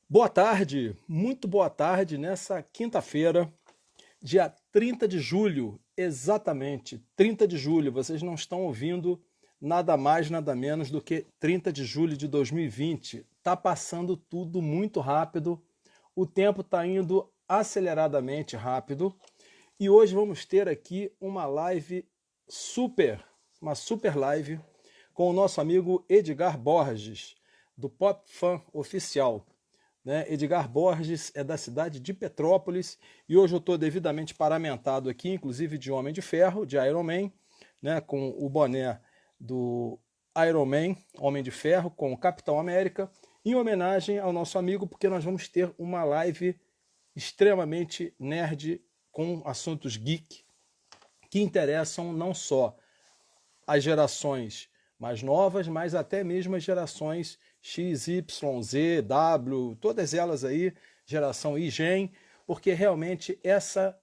Boa tarde, muito boa tarde nessa quinta-feira, dia 30 de julho, exatamente 30 de julho. Vocês não estão ouvindo nada mais, nada menos do que 30 de julho de 2020. Tá passando tudo muito rápido, o tempo está indo aceleradamente rápido e hoje vamos ter aqui uma live uma super live com o nosso amigo Edgar Borges, do Pop Fan Oficial. Né? Edgar Borges é da cidade de Petrópolis e hoje eu estou devidamente paramentado aqui, inclusive de Homem de Ferro, de Iron Man, né? Com o boné do Iron Man, Homem de Ferro, com o Capitão América, em homenagem ao nosso amigo, porque nós vamos ter uma live extremamente nerd com assuntos geek que interessam não só as gerações mais novas, mas até mesmo as gerações X, Y, Z, W, todas elas aí, geração I, Gen, porque realmente essa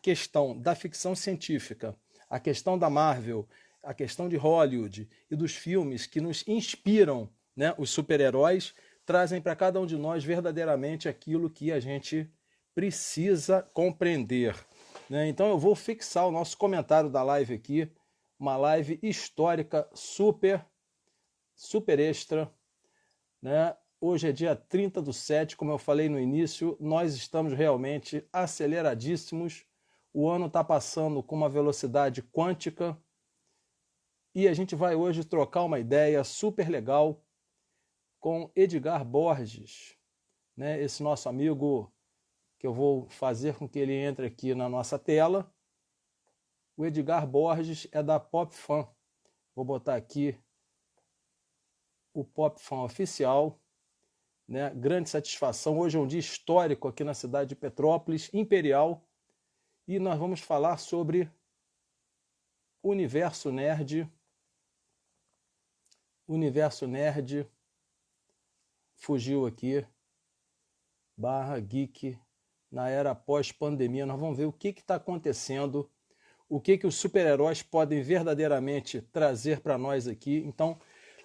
questão da ficção científica, a questão da Marvel, a questão de Hollywood e dos filmes que nos inspiram, né, os super-heróis, trazem para cada um de nós verdadeiramente aquilo que a gente precisa compreender. Né? Então eu vou fixar o nosso comentário da live aqui, uma live histórica super extra, né? Hoje é dia 30/7, como eu falei no início, nós estamos realmente aceleradíssimos, o ano está passando com uma velocidade quântica e a gente vai hoje trocar uma ideia super legal com Edgar Borges, né? Esse nosso amigo que eu vou fazer com que ele entre aqui na nossa tela. O Edgar Borges é da Pop Fan. Vou botar aqui o Pop Fan Oficial. Né? Grande satisfação. Hoje é um dia histórico aqui na cidade de Petrópolis, Imperial. E nós vamos falar sobre Universo Nerd. Universo Nerd. Fugiu aqui. /geek na era pós-pandemia. Nós vamos ver o que está acontecendo, o que os super-heróis podem verdadeiramente trazer para nós aqui. Então,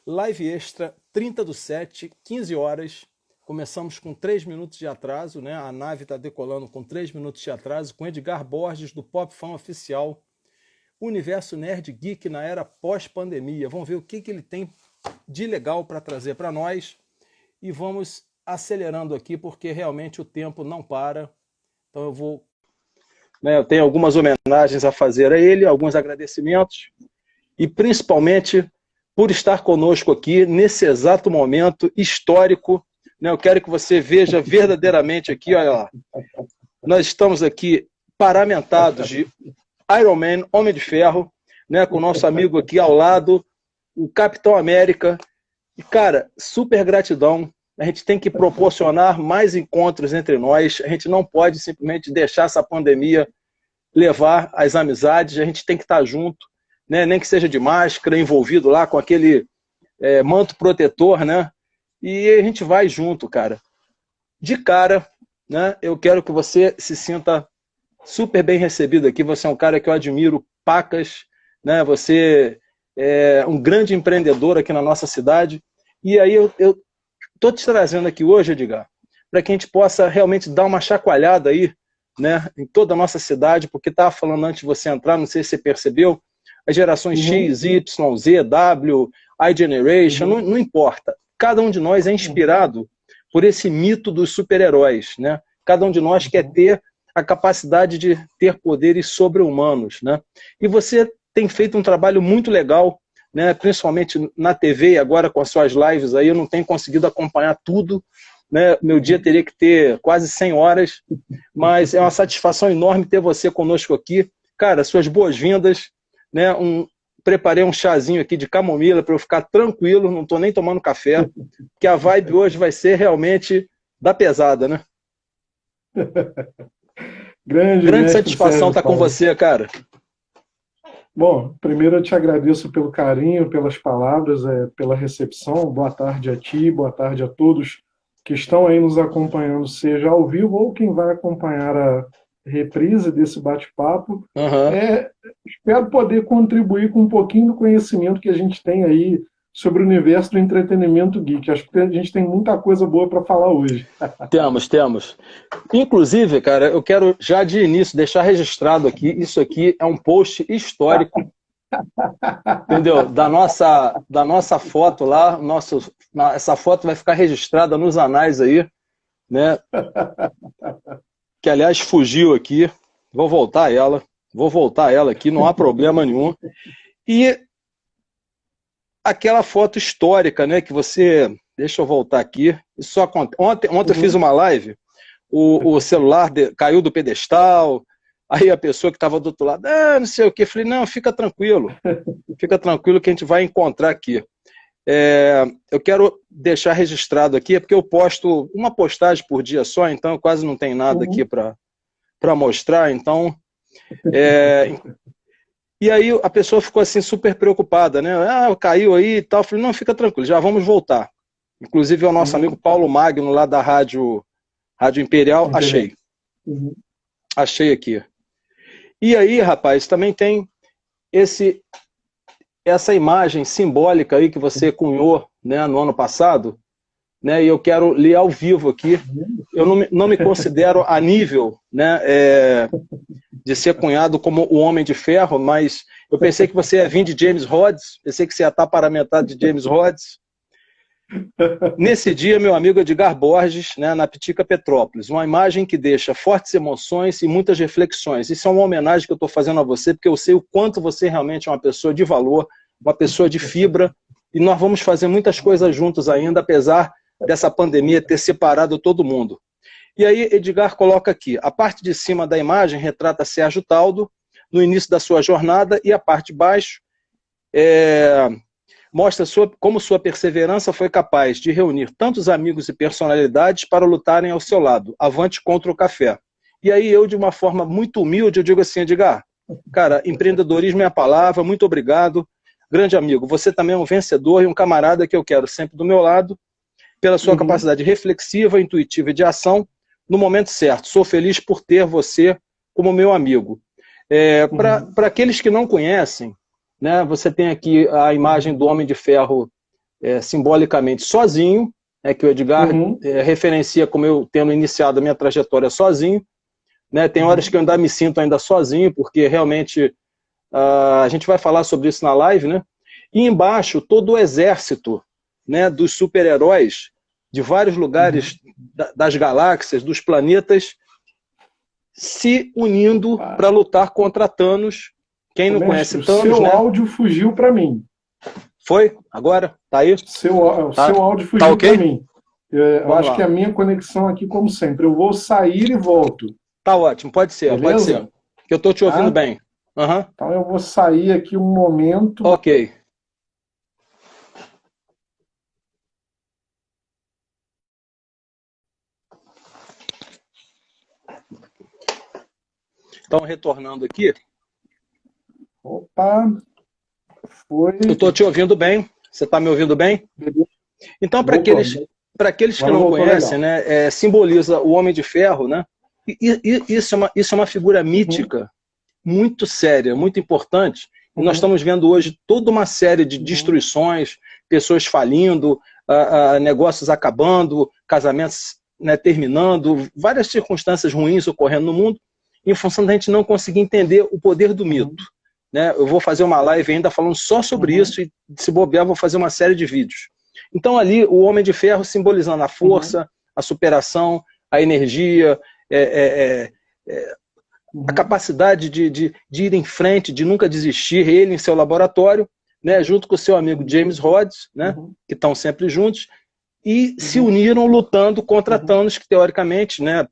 live extra, 30/7, 15 horas. Começamos com 3 minutos de atraso, né? A nave está decolando com 3 minutos de atraso, com Edgar Borges, do Pop Fan Oficial. Universo Nerd Geek na era pós-pandemia. Vamos ver o que ele tem de legal para trazer para nós. E vamos acelerando aqui, porque realmente o tempo não para. Então eu vou... Eu tenho algumas homenagens a fazer a ele, alguns agradecimentos, e principalmente por estar conosco aqui nesse exato momento histórico. Eu quero que você veja verdadeiramente aqui, olha lá. Nós estamos aqui paramentados de Iron Man, Homem de Ferro, né, com o nosso amigo aqui ao lado, o Capitão América. E, cara, super gratidão. A gente tem que proporcionar mais encontros entre nós. A gente não pode simplesmente deixar essa pandemia levar as amizades. A gente tem que estar junto, né? Nem que seja de máscara, envolvido lá com aquele manto protetor, né? E a gente vai junto, cara. De cara, né? Eu quero que você se sinta super bem recebido aqui. Você é um cara que eu admiro pacas, né? Você é um grande empreendedor aqui na nossa cidade. E aí eu estou te trazendo aqui hoje, Edgar, para que a gente possa realmente dar uma chacoalhada aí, né, em toda a nossa cidade, porque estava falando antes de você entrar, não sei se você percebeu, as gerações X, Y, Z, W, iGeneration, não importa. Cada um de nós é inspirado por esse mito dos super-heróis, né? Cada um de nós quer ter a capacidade de ter poderes sobre-humanos, né? E você tem feito um trabalho muito legal, né, principalmente na TV e agora com as suas lives aí, eu não tenho conseguido acompanhar tudo, né, meu dia teria que ter quase 100 horas, mas é uma satisfação enorme ter você conosco aqui. Cara, suas boas-vindas, né, preparei um chazinho aqui de camomila para eu ficar tranquilo, não estou nem tomando café, porque a vibe hoje vai ser realmente da pesada, né? Grande satisfação estar com você, cara. Bom, primeiro eu te agradeço pelo carinho, pelas palavras, pela recepção. Boa tarde a ti, boa tarde a todos que estão aí nos acompanhando, seja ao vivo ou quem vai acompanhar a reprise desse bate-papo. Espero poder contribuir com um pouquinho do conhecimento que a gente tem aí sobre o universo do entretenimento geek. Acho que a gente tem muita coisa boa para falar hoje. Temos. Inclusive, cara, eu quero já de início deixar registrado aqui, isso aqui é um post histórico, entendeu? Da nossa foto lá, essa foto vai ficar registrada nos anais aí, né? Que, aliás, fugiu aqui. Vou voltar ela aqui, não há problema nenhum. E aquela foto histórica, né, que você... Deixa eu voltar aqui. Isso só ontem eu fiz uma live, o celular caiu do pedestal, aí a pessoa que estava do outro lado, não sei o quê, falei, não, fica tranquilo que a gente vai encontrar aqui. Eu quero deixar registrado aqui, porque eu posto uma postagem por dia só, então eu quase não tenho nada aqui para mostrar, então... E aí a pessoa ficou assim super preocupada, né? Caiu aí e tal. Eu falei, não, fica tranquilo, já vamos voltar. Inclusive é o nosso amigo Paulo Magno, lá da Rádio Imperial, achei. Achei aqui. E aí, rapaz, também tem essa imagem simbólica aí que você cunhou, né, no ano passado, né? E eu quero ler ao vivo aqui. Eu não me considero a nível, né, de ser cunhado como o Homem de Ferro, mas eu pensei que você ia vir de James Rhodes, pensei que você ia estar paramentado de James Rhodes. Nesse dia, meu amigo Edgar Borges, né, na Pitica Petrópolis, uma imagem que deixa fortes emoções e muitas reflexões. Isso é uma homenagem que eu estou fazendo a você, porque eu sei o quanto você realmente é uma pessoa de valor, uma pessoa de fibra, e nós vamos fazer muitas coisas juntos ainda, apesar dessa pandemia ter separado todo mundo. E aí Edgar coloca aqui, a parte de cima da imagem retrata Sérgio Taldo, no início da sua jornada, e a parte de baixo mostra como sua perseverança foi capaz de reunir tantos amigos e personalidades para lutarem ao seu lado, avante contra o café. E aí eu, de uma forma muito humilde, eu digo assim, Edgar, cara, empreendedorismo é a palavra, muito obrigado, grande amigo, você também é um vencedor e um camarada que eu quero sempre do meu lado, pela sua capacidade reflexiva, intuitiva e de ação, no momento certo. Sou feliz por ter você como meu amigo. Para aqueles que não conhecem, né, você tem aqui a imagem do Homem de Ferro simbolicamente sozinho, que o Edgar referencia como eu tendo iniciado a minha trajetória sozinho. Né, tem horas que eu ainda me sinto ainda sozinho, porque realmente a gente vai falar sobre isso na live, né? E embaixo todo o exército, né, dos super-heróis de vários lugares das galáxias, dos planetas, se unindo para lutar contra Thanos. Quem não conhece Thanos, seu áudio fugiu para mim. Foi? Agora? Tá aí? Seu áudio fugiu okay? para mim. Eu acho que a minha conexão aqui, como sempre, eu vou sair e volto. Tá ótimo, pode ser, beleza? Pode ser. Que eu tô te ouvindo bem. Então eu vou sair aqui um momento. Ok. Então, retornando aqui. Opa, foi. Eu estou te ouvindo bem. Você está me ouvindo bem? Então, para aqueles que não conhecem, né, simboliza o Homem de Ferro, né? E isso é uma figura mítica, muito séria, muito importante. E nós estamos vendo hoje toda uma série de destruições, pessoas falindo, negócios acabando, casamentos, né, terminando, várias circunstâncias ruins ocorrendo no mundo, em função da gente não conseguir entender o poder do mito. Né? Eu vou fazer uma live ainda falando só sobre isso, e se bobear vou fazer uma série de vídeos. Então ali o Homem de Ferro simbolizando a força, a superação, a energia, a capacidade de ir em frente, de nunca desistir, ele em seu laboratório, né, junto com o seu amigo James Rhodes, né, que estão sempre juntos, e se uniram lutando contra Thanos, que teoricamente, né,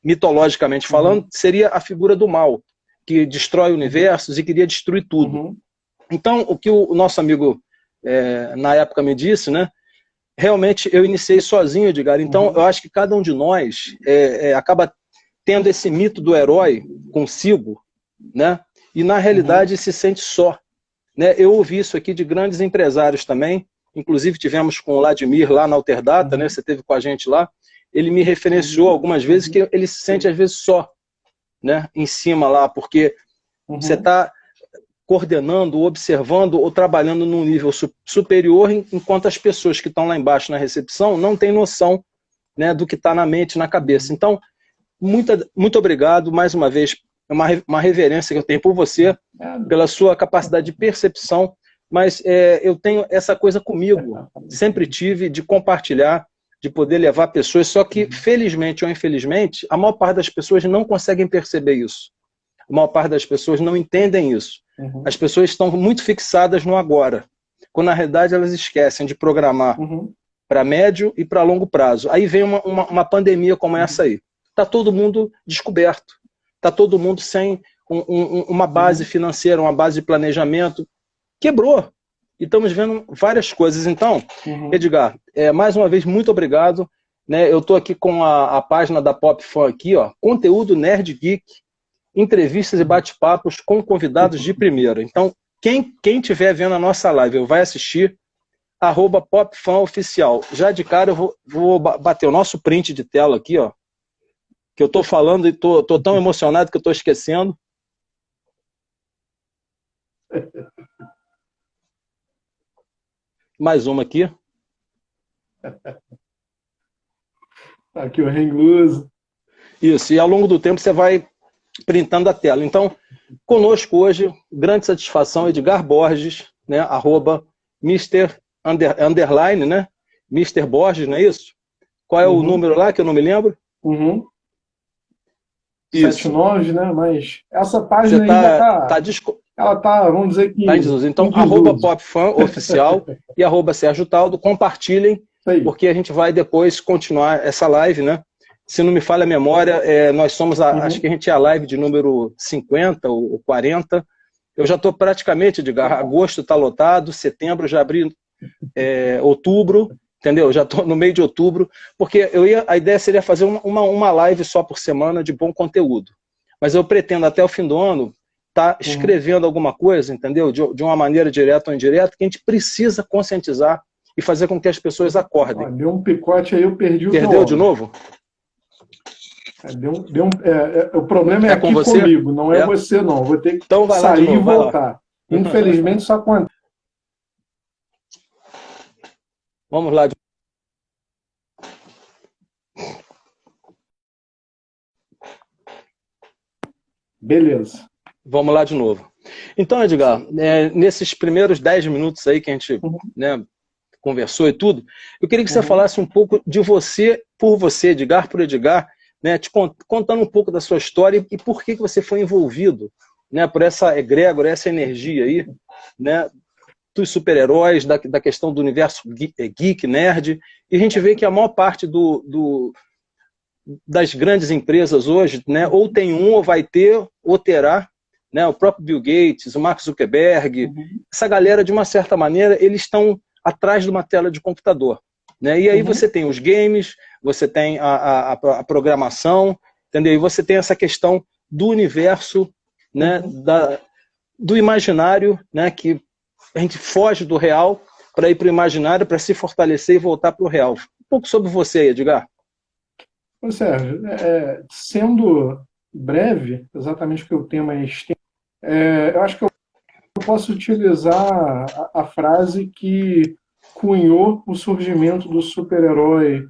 mitologicamente falando, seria a figura do mal, que destrói universos e queria destruir tudo. Então, o que o nosso amigo, na época, me disse, né, realmente eu iniciei sozinho, Edgar. Então, eu acho que cada um de nós acaba tendo esse mito do herói consigo, né, e na realidade se sente só. Né? Eu ouvi isso aqui de grandes empresários também, inclusive tivemos com o Vladimir lá na Alterdata, né, você esteve com a gente lá, ele me referenciou algumas vezes que ele se sente às vezes só, né, em cima lá, porque você está coordenando, observando ou trabalhando num nível superior, enquanto as pessoas que estão lá embaixo na recepção não têm noção, né, do que está na mente, na cabeça. Então, muito obrigado, mais uma vez, é uma reverência que eu tenho por você, pela sua capacidade de percepção, mas eu tenho essa coisa comigo, sempre tive, de compartilhar, de poder levar pessoas, só que, felizmente ou infelizmente, a maior parte das pessoas não conseguem perceber isso. A maior parte das pessoas não entendem isso. As pessoas estão muito fixadas no agora, quando na realidade elas esquecem de programar para médio e para longo prazo. Aí vem uma pandemia como essa aí. Está todo mundo descoberto, está todo mundo sem uma base financeira, uma base de planejamento. Quebrou. E estamos vendo várias coisas. Então, Edgar, mais uma vez, muito obrigado. Né, eu estou aqui com a página da PopFan aqui, ó, conteúdo Nerd Geek, entrevistas e bate-papos com convidados de primeira. Então, quem estiver vendo a nossa live, vai assistir, @PopFanOficial. Já de cara eu vou bater o nosso print de tela aqui, ó, que eu estou falando e estou tão emocionado que eu estou esquecendo. Mais uma aqui. Aqui o Hang Loose. Isso, e ao longo do tempo você vai printando a tela. Então, conosco hoje, grande satisfação, Edgar Borges, né, @Mr. Underline, né? Mr. Borges, não é isso? Qual é o número lá que eu não me lembro? Isso. 79, né? Mas essa página ainda ela tá, vamos dizer que... Tá em desuso. Então, @PopFanOficial e @Sérgio Taldo, compartilhem, porque a gente vai depois continuar essa live, né? Se não me falha a memória, nós somos, acho que a gente é a live de número 50 ou 40. Eu já estou praticamente, Edgar, agosto está lotado, setembro já abri, outubro, entendeu? Já estou no meio de outubro, porque a ideia seria fazer uma live só por semana de bom conteúdo. Mas eu pretendo até o fim do ano estar escrevendo alguma coisa, entendeu? De uma maneira direta ou indireta, que a gente precisa conscientizar e fazer com que as pessoas acordem. Deu um picote aí, eu perdi o Perdeu de novo? O problema é aqui comigo, não é você não. Vou ter que sair e voltar. Infelizmente só acontece. Vamos lá. Beleza. Vamos lá de novo. Então, Edgar, nesses primeiros 10 minutos aí que a gente conversou e tudo, eu queria que você falasse um pouco de você, por você, Edgar por Edgar, né, te contando um pouco da sua história e por que você foi envolvido, né, por essa egrégora, essa energia aí, né, dos super-heróis, da questão do universo geek, nerd, e a gente vê que a maior parte das grandes empresas hoje, né, ou tem ou vai ter, ou terá, né, o próprio Bill Gates, o Mark Zuckerberg, essa galera, de uma certa maneira, eles estão atrás de uma tela de computador. Né? E aí você tem os games, você tem a programação, entendeu? E você tem essa questão do universo, né, do imaginário, né, que a gente foge do real para ir para o imaginário, para se fortalecer e voltar para o real. Um pouco sobre você, Edgar. Ô, Sérgio, sendo breve, exatamente porque o tema é extenso, eu acho que eu posso utilizar a frase que cunhou o surgimento do super-herói,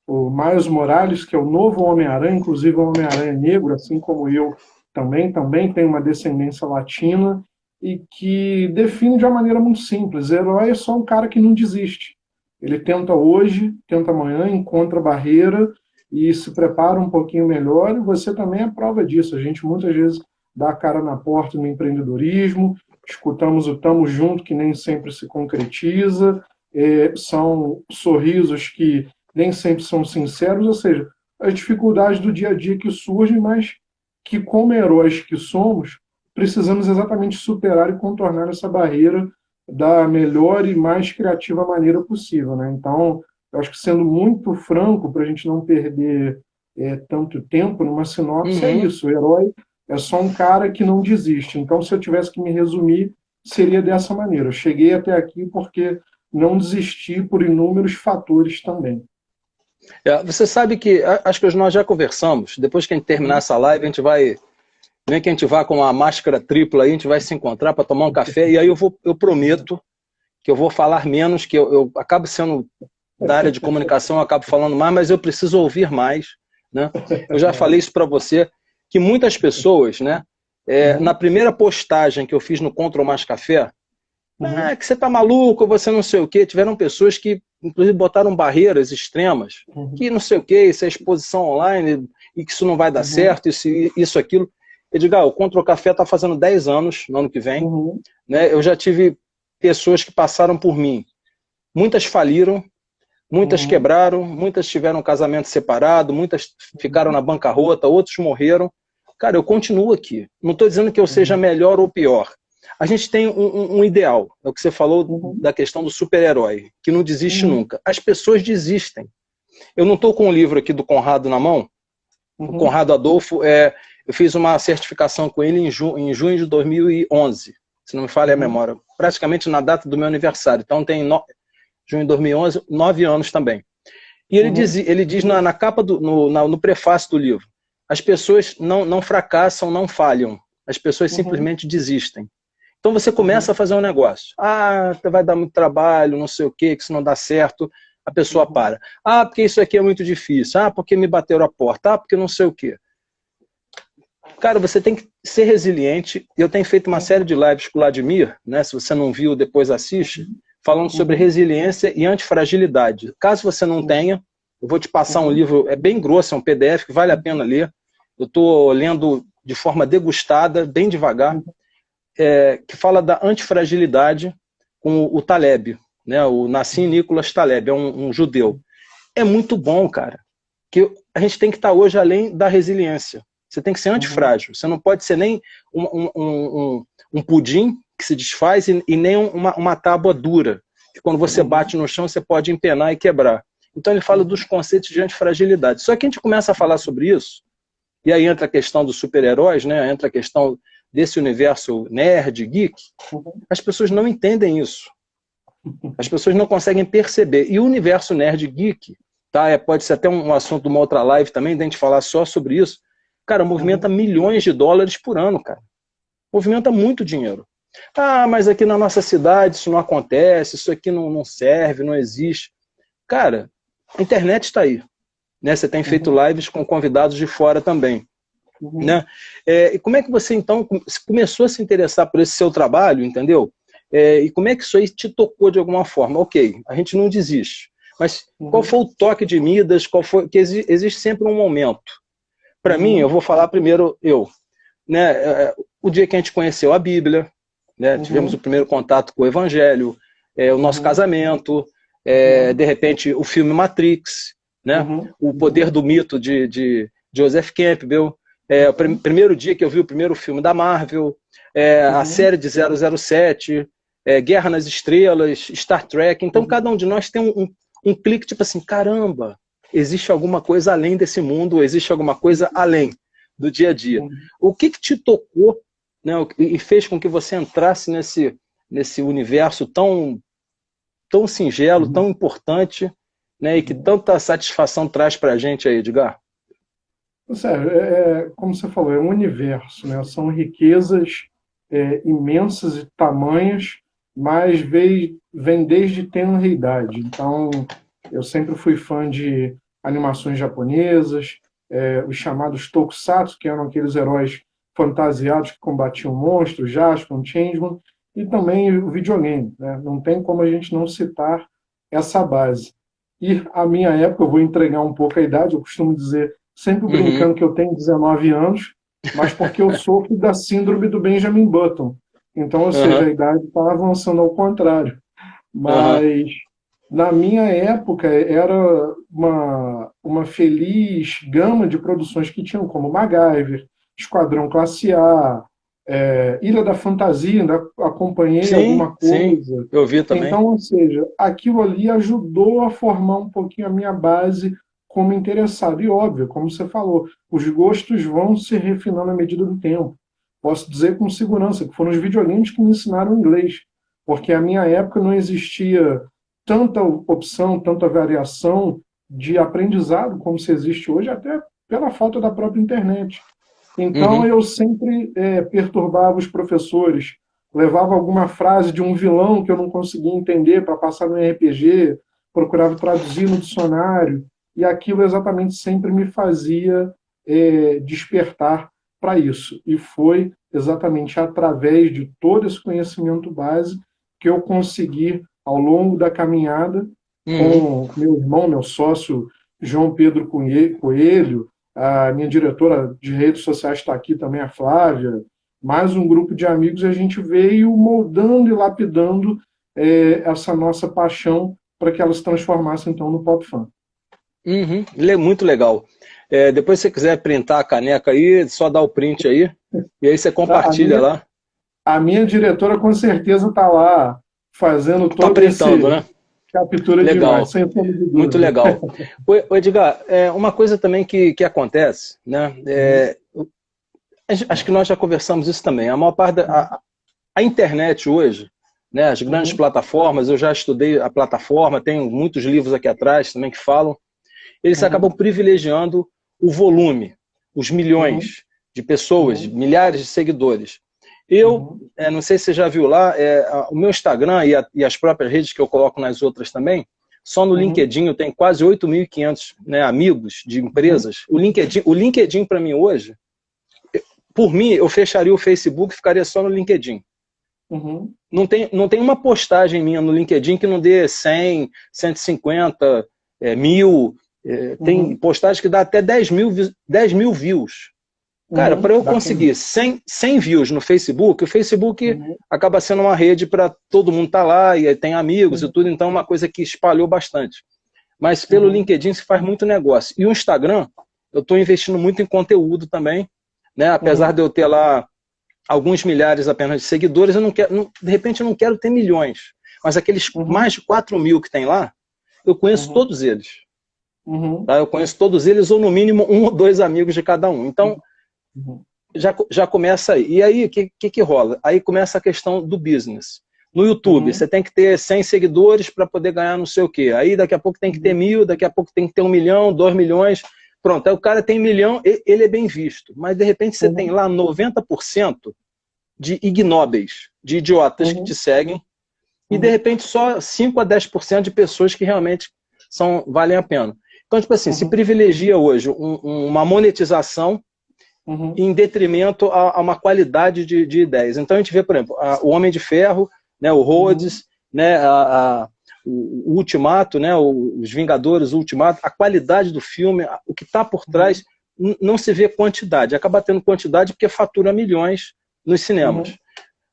o Miles Morales, que é o novo Homem-Aranha, inclusive o Homem-Aranha negro, assim como eu também tem uma descendência latina, e que define de uma maneira muito simples: herói é só um cara que não desiste. Ele tenta hoje, tenta amanhã, encontra barreira e se prepara um pouquinho melhor, e você também é prova disso. A gente muitas vezes dá a cara na porta no empreendedorismo, escutamos o "tamo junto", que nem sempre se concretiza, são sorrisos que nem sempre são sinceros, ou seja, as dificuldades do dia a dia que surgem, mas que, como heróis que somos, precisamos exatamente superar e contornar essa barreira da melhor e mais criativa maneira possível, né? Então, eu acho que, sendo muito franco, para a gente não perder tanto tempo numa sinopse, é isso: o herói é só um cara que não desiste. Então, se eu tivesse que me resumir, seria dessa maneira: eu cheguei até aqui porque não desisti por inúmeros fatores também. Você sabe que, acho que nós já conversamos, depois que a gente terminar essa live, a gente vai vem que a gente vá com uma máscara tripla aí, a gente vai se encontrar para tomar um café, e aí eu prometo que eu vou falar menos, que eu acabo sendo da área de comunicação, eu acabo falando mais, mas eu preciso ouvir mais, né? Eu já falei isso para você, que muitas pessoas, né, na primeira postagem que eu fiz no Control Mais Café, que você tá maluco, você não sei o quê, tiveram pessoas que, inclusive, botaram barreiras extremas, que não sei o quê, isso é exposição online, e que isso não vai dar certo, isso, aquilo. Eu digo, o Control Café está fazendo 10 anos, no ano que vem, né? Eu já tive pessoas que passaram por mim, muitas faliram, muitas quebraram, muitas tiveram um casamento separado, muitas ficaram na bancarrota, outros morreram. Cara, eu continuo aqui. Não estou dizendo que eu seja melhor ou pior. A gente tem um ideal, é o que você falou da questão do super-herói, que não desiste nunca. As pessoas desistem. Eu não estou com o livro aqui do Conrado na mão. O Conrado Adolfo, eu fiz uma certificação com ele em junho de 2011, se não me falha a memória, praticamente na data do meu aniversário. Então tem junho de 2011, 9 anos também. E ele diz na capa, no prefácio do livro, as pessoas não fracassam, não falham, as pessoas simplesmente desistem. Então você começa a fazer um negócio. Vai dar muito trabalho, não sei o quê, que isso não dá certo, a pessoa para. Porque isso aqui é muito difícil. Porque me bateram a porta. Porque não sei o quê. Cara, você tem que ser resiliente. Eu tenho feito uma série de lives com o Vladimir, né? Se você não viu, depois assiste, falando sobre resiliência e antifragilidade. Caso você não tenha, eu vou te passar um livro, é bem grosso, é um PDF que vale a pena ler. Eu estou lendo de forma degustada, bem devagar, que fala da antifragilidade com o Taleb, né? O Nassim Nicholas Taleb, é um judeu. É muito bom, cara. Que a gente tem que estar hoje além da resiliência. Você tem que ser antifrágil. Você não pode ser nem um pudim que se desfaz e nem uma tábua dura, que quando você bate no chão você pode empenar e quebrar. Então ele fala dos conceitos de antifragilidade. Só que a gente começa a falar sobre isso, e aí entra a questão dos super-heróis, né? Entra a questão desse universo nerd, geek. As pessoas não entendem isso. As pessoas não conseguem perceber. E o universo nerd geek, tá? Pode ser até um assunto de uma outra live também, de a gente falar só sobre isso. Cara, movimenta milhões de dólares por ano, cara. Movimenta muito dinheiro. Mas aqui na nossa cidade isso não acontece, isso aqui não serve, não existe. Cara, a internet está aí. Né? Você tem feito lives com convidados de fora também. Né? E como é que você, então, começou a se interessar por esse seu trabalho, entendeu? E como é que isso aí te tocou de alguma forma? Ok, a gente não desiste. Mas qual foi o toque de Midas? Que existe sempre um momento. Para mim, eu vou falar primeiro né? O dia que a gente conheceu a Bíblia, né? Tivemos o primeiro contato com o Evangelho, o nosso casamento, de repente o filme Matrix, né? O Poder do Mito de Joseph Campbell, o primeiro dia que eu vi o primeiro filme da Marvel, a série de 007, Guerra nas Estrelas, Star Trek. Então cada um de nós tem um clique tipo assim, caramba, existe alguma coisa além desse mundo, existe alguma coisa além do dia a dia. O que te tocou, né, e fez com que você entrasse nesse universo tão singelo, tão importante, né, e que tanta satisfação traz para a gente aí, Edgar? Sérgio, como você falou, é um universo, né? São riquezas imensas e tamanhas, mas vem desde tenra idade. Então, eu sempre fui fã de animações japonesas, os chamados tokusatsu, que eram aqueles heróis fantasiados que combatiam monstros, Jaspion, Changeman, e também o videogame, né? Não tem como a gente não citar essa base. E a minha época, eu vou entregar um pouco a idade, eu costumo dizer, sempre brincando que eu tenho 19 anos, mas porque eu sofro da síndrome do Benjamin Button. Então, ou seja, a idade está avançando ao contrário. Mas na minha época era uma feliz gama de produções que tinham como MacGyver, Esquadrão Classe A, Ilha da Fantasia, ainda acompanhei alguma coisa. Sim, eu vi também. Então, ou seja, aquilo ali ajudou a formar um pouquinho a minha base como interessado. E óbvio, como você falou, os gostos vão se refinando à medida do tempo. Posso dizer com segurança que foram os videogames que me ensinaram inglês, porque à minha época não existia tanta opção, tanta variação de aprendizado como se existe hoje, até pela falta da própria internet. Então Uhum. eu sempre perturbava os professores, levava alguma frase de um vilão que eu não conseguia entender para passar no RPG, procurava traduzir no dicionário, e aquilo exatamente sempre me fazia despertar para isso. E foi exatamente através de todo esse conhecimento base que eu consegui, ao longo da caminhada, Uhum. com meu irmão, meu sócio João Pedro Coelho, a minha diretora de redes sociais está aqui também, a Flávia, mais um grupo de amigos, e a gente veio moldando e lapidando essa nossa paixão para que ela se transformasse, então, no Pop Fun. Uhum. Muito legal. Depois, se você quiser printar a caneca aí, só dá o print aí, e aí você Tá? compartilha lá. A minha diretora, com certeza, está lá fazendo Tá todo printando, esse né? captura de imagem, Legal. sem sombra de Muito dúvida. legal. Ô Edgar, uma coisa também que acontece, né? Uhum, Acho que nós já conversamos isso também. A maior parte a internet hoje, né? As grandes uhum, plataformas, eu já estudei a plataforma, tenho muitos livros aqui atrás também que falam. Eles acabam uhum, privilegiando o volume, os uhum, milhões de pessoas, uhum, milhares de seguidores. Eu, uhum, não sei se você já viu lá, o meu Instagram e as próprias redes que eu coloco nas outras também, só no uhum, LinkedIn eu tenho quase 8.500, né, amigos de uhum, empresas. O LinkedIn para mim hoje, por mim, eu fecharia o Facebook e ficaria só no LinkedIn. uhum, Não tem uma postagem minha no LinkedIn que não dê 100, 150, 1.000. Tem uhum, postagem que dá até 10 mil views. Cara, para uhum, eu bacana. conseguir 100 views no Facebook, o Facebook Uhum, acaba sendo uma rede para todo mundo estar lá e tem amigos e uhum, tudo, então é uma coisa que espalhou bastante. Mas pelo uhum, LinkedIn se faz muito negócio. E o Instagram, eu estou investindo muito em conteúdo também, né? Apesar uhum, de eu ter lá alguns milhares apenas de seguidores, eu não quero, de repente eu não quero ter milhões, mas aqueles uhum, mais de 4.000 que tem lá, eu conheço uhum, todos eles. uhum, Tá? Eu conheço todos eles, ou no mínimo um ou dois amigos de cada um. Então, uhum, já começa aí. E aí, o que rola? Aí começa a questão do business. No YouTube, uhum, você tem que ter 100 seguidores para poder ganhar não sei o quê. Aí daqui a pouco tem que ter uhum, 1.000, daqui a pouco tem que ter 1 milhão, 2 milhões. Pronto, aí o cara tem 1 milhão, ele é bem visto. Mas de repente você tem uhum, lá 90% de ignóbeis, de idiotas que te uhum, seguem, e de uhum, repente só 5 a 10% de pessoas que realmente valem a pena. Então, tipo assim, se uhum, privilegia hoje uma monetização uhum, em detrimento a uma qualidade de ideias. Então a gente vê, por exemplo, o Homem de Ferro, né, o uhum, Rhodes, né, o Ultimato, né, os Vingadores, o Ultimato, a qualidade do filme, o que está por trás, uhum, não se vê quantidade. Acaba tendo quantidade porque fatura milhões nos cinemas. uhum,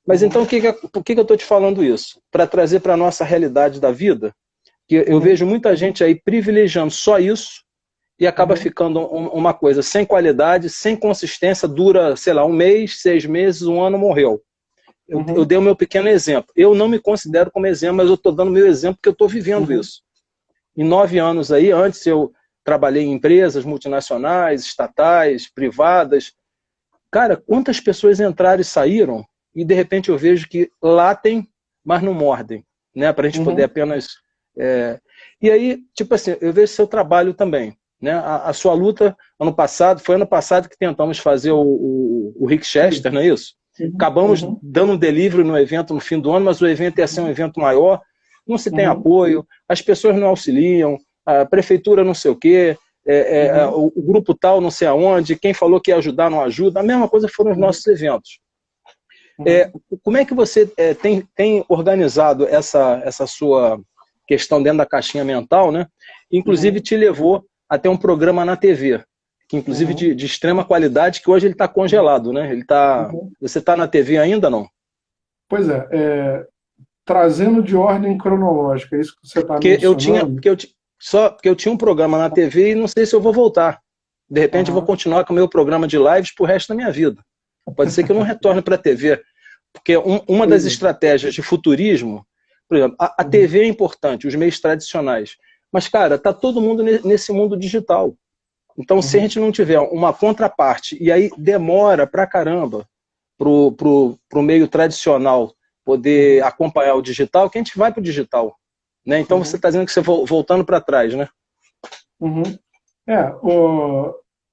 Mas então, uhum, por que eu estou te falando isso? Para trazer para a nossa realidade da vida, que eu uhum, vejo muita gente aí privilegiando só isso e acaba uhum, ficando uma coisa sem qualidade, sem consistência, dura, sei lá, um mês, 6 meses, um ano, morreu. Eu uhum, dei o meu pequeno exemplo. Eu não me considero como exemplo, mas eu estou dando meu exemplo porque eu estou vivendo uhum, isso. Em 9 anos aí, antes eu trabalhei em empresas multinacionais, estatais, privadas. Cara, quantas pessoas entraram e saíram e de repente eu vejo que latem, mas não mordem, né? Para a gente poder uhum, apenas. é, E aí, tipo assim, eu vejo seu trabalho também, né? A sua luta foi ano passado que tentamos fazer o Rick Chester, não é isso? uhum, Acabamos uhum, dando um delivery no evento no fim do ano, mas o evento ia ser um evento maior, não se tem uhum, apoio, as pessoas não auxiliam, a prefeitura não sei o quê, uhum, o grupo tal não sei aonde, quem falou que ia ajudar não ajuda. A mesma coisa foram os nossos eventos. uhum, Como é que você tem organizado essa sua questão dentro da caixinha mental, né? Inclusive uhum, te levou a ter um programa na TV, que inclusive uhum, de extrema qualidade, que hoje ele está uhum, congelado, né? uhum. Você está na TV ainda não? Pois é, trazendo de ordem cronológica, isso que você está Porque eu tinha, mencionando. porque eu tinha um programa na TV e não sei se eu vou voltar. De repente eu vou Aham, continuar com o meu programa de lives pro resto da minha vida. Pode ser que eu não retorne para a TV, porque uma pois das é. estratégias de futurismo, por exemplo, a Uhum, TV é importante, os meios tradicionais, mas, cara, tá todo mundo nesse mundo digital. Então, se a uhum, gente não tiver uma contraparte, e aí demora pra caramba pro meio tradicional poder uhum, acompanhar o digital, que a gente vai pro digital. Né? Então, você uhum, está dizendo que você voltando para trás, né? uhum.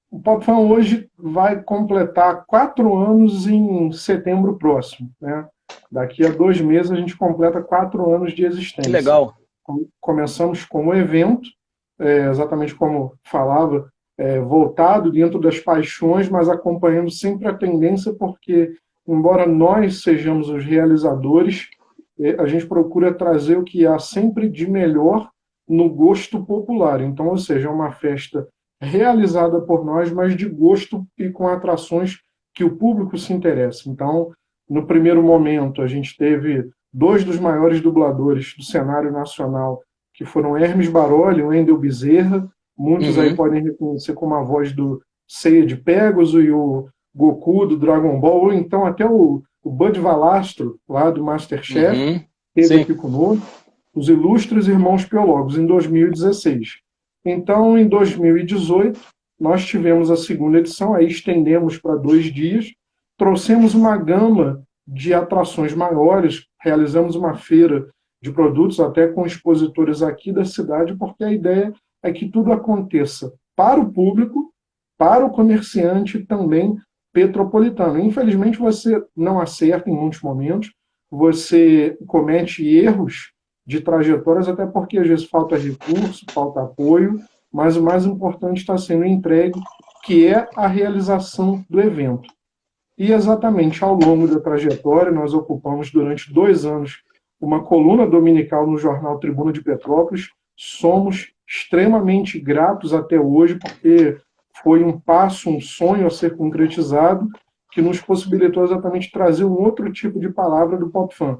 O PopFan hoje vai completar 4 anos em setembro próximo, né? Daqui a 2 meses a gente completa 4 anos de Que existência. legal. Começamos com um evento, exatamente como falava, voltado dentro das paixões, mas acompanhando sempre a tendência, porque, embora nós sejamos os realizadores, a gente procura trazer o que há sempre de melhor no gosto popular. Então, ou seja, é uma festa realizada por nós, mas de gosto e com atrações que o público se interessa. Então, no primeiro momento, a gente teve 2 dos maiores dubladores do cenário nacional, que foram Hermes Baroli e Wendel Bezerra. Muitos aí Uhum, podem reconhecer como a voz do Seiya de Pegasus e o Goku do Dragon Ball, ou então até o Bud Valastro, lá do MasterChef, uhum, esteve sim. aqui conosco, os ilustres irmãos Piologos, em 2016. Então, em 2018, nós tivemos a segunda edição, aí estendemos para 2 dias, trouxemos uma gama de atrações maiores, realizamos uma feira de produtos até com expositores aqui da cidade, porque a ideia é que tudo aconteça para o público, para o comerciante também petropolitano. Infelizmente, você não acerta em muitos momentos, você comete erros de trajetórias, até porque às vezes falta recurso, falta apoio, mas o mais importante está sendo entregue, que é a realização do evento. E exatamente ao longo da trajetória, nós ocupamos durante 2 anos uma coluna dominical no jornal Tribuna de Petrópolis. Somos extremamente gratos até hoje, porque foi um passo, um sonho a ser concretizado, que nos possibilitou exatamente trazer um outro tipo de palavra do PopFan.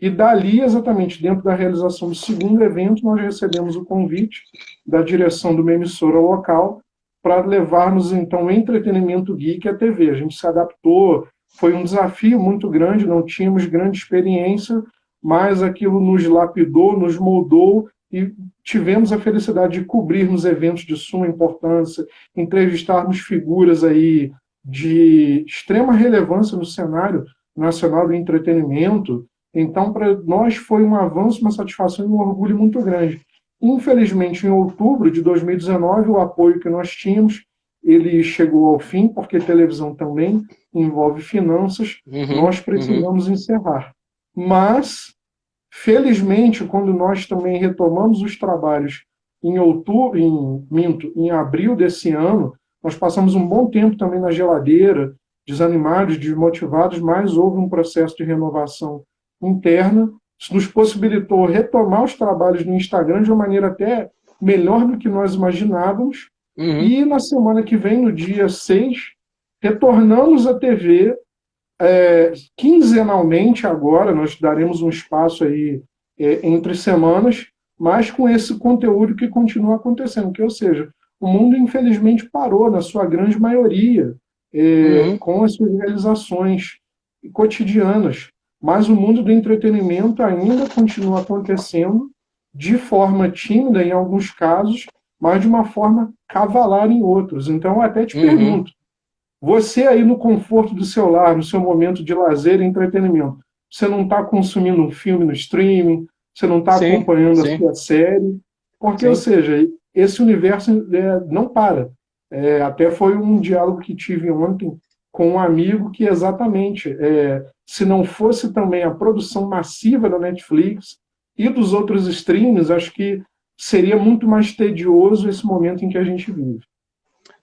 E dali, exatamente dentro da realização do segundo evento, nós recebemos o convite da direção de uma emissora local para levarmos, então, o entretenimento geek à TV. A gente se adaptou, foi um desafio muito grande, não tínhamos grande experiência, mas aquilo nos lapidou, nos moldou e tivemos a felicidade de cobrirmos eventos de suma importância, entrevistarmos figuras aí de extrema relevância no cenário nacional do entretenimento. Então, para nós foi um avanço, uma satisfação e um orgulho muito grande. Infelizmente, em outubro de 2019, o apoio que nós tínhamos, ele chegou ao fim, porque televisão também envolve finanças, Uhum, nós uhum. precisamos encerrar. Mas, felizmente, quando nós também retomamos os trabalhos em outubro, em abril desse ano, nós passamos um bom tempo também na geladeira, desanimados, desmotivados, mas houve um processo de renovação interna. Isso nos possibilitou retomar os trabalhos no Instagram de uma maneira até melhor do que nós imaginávamos. Uhum. E na semana que vem, no dia 6, retornamos à TV quinzenalmente agora. Nós daremos um espaço aí entre semanas, mas com esse conteúdo que continua acontecendo. Que, ou seja, o mundo infelizmente parou, na sua grande maioria, Uhum. com as suas realizações cotidianas. Mas o mundo do entretenimento ainda continua acontecendo de forma tímida em alguns casos, mas de uma forma cavalar em outros. Então, eu até te Uhum. pergunto, você aí no conforto do seu lar, no seu momento de lazer e entretenimento, você não está consumindo um filme no streaming, você não está Sim, acompanhando a sim, sua série, porque, ou sim. seja, esse universo não para. Até foi um diálogo que tive ontem com um amigo que exatamente, se não fosse também a produção massiva da Netflix e dos outros streams, acho que seria muito mais tedioso esse momento em que a gente vive.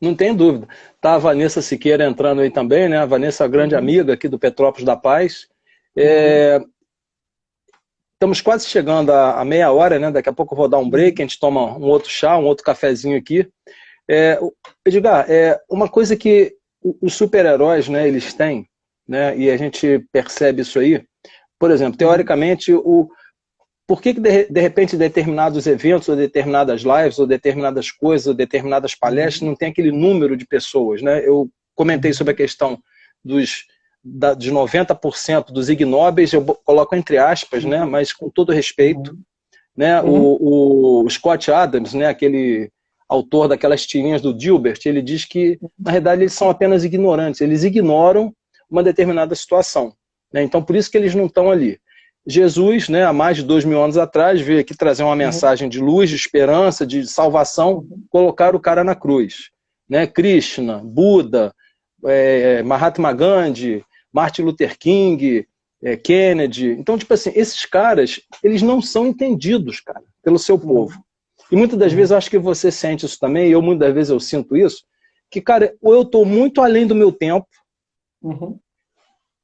Não tem dúvida. Tá a Vanessa Siqueira entrando aí também, né? A Vanessa, grande Uhum, amiga aqui do Petrópolis da Paz. uhum, É, estamos quase chegando a meia hora, né? Daqui a pouco eu vou dar um break, a uhum, gente toma um outro chá, um outro cafezinho aqui. Edgar, uma coisa que os super-heróis, né, eles têm, né, e a gente percebe isso aí, por exemplo, uhum, teoricamente, por que de repente determinados eventos, ou determinadas lives, ou determinadas coisas, ou determinadas palestras uhum, não tem aquele número de pessoas, né? Eu comentei sobre a uhum, questão de 90% dos ignóbeis, eu coloco entre aspas, né, uhum, mas com todo respeito, uhum, né, uhum, o Scott Adams, né, aquele autor daquelas tirinhas do Dilbert, ele diz que, na realidade, eles são apenas ignorantes, eles ignoram uma determinada situação, né, então por isso que eles não estão ali. Jesus, né, há mais de 2000 anos atrás, veio aqui trazer uma uhum, mensagem de luz, de esperança, de salvação, uhum, colocar o cara na cruz. né? Krishna, Buda, Mahatma Gandhi, Martin Luther King, Kennedy. Então, tipo assim, esses caras, eles não são entendidos, cara, pelo seu povo. E muitas das vezes eu acho que você sente isso também, e eu muitas das vezes eu sinto isso, que, cara, ou eu estou muito além do meu tempo.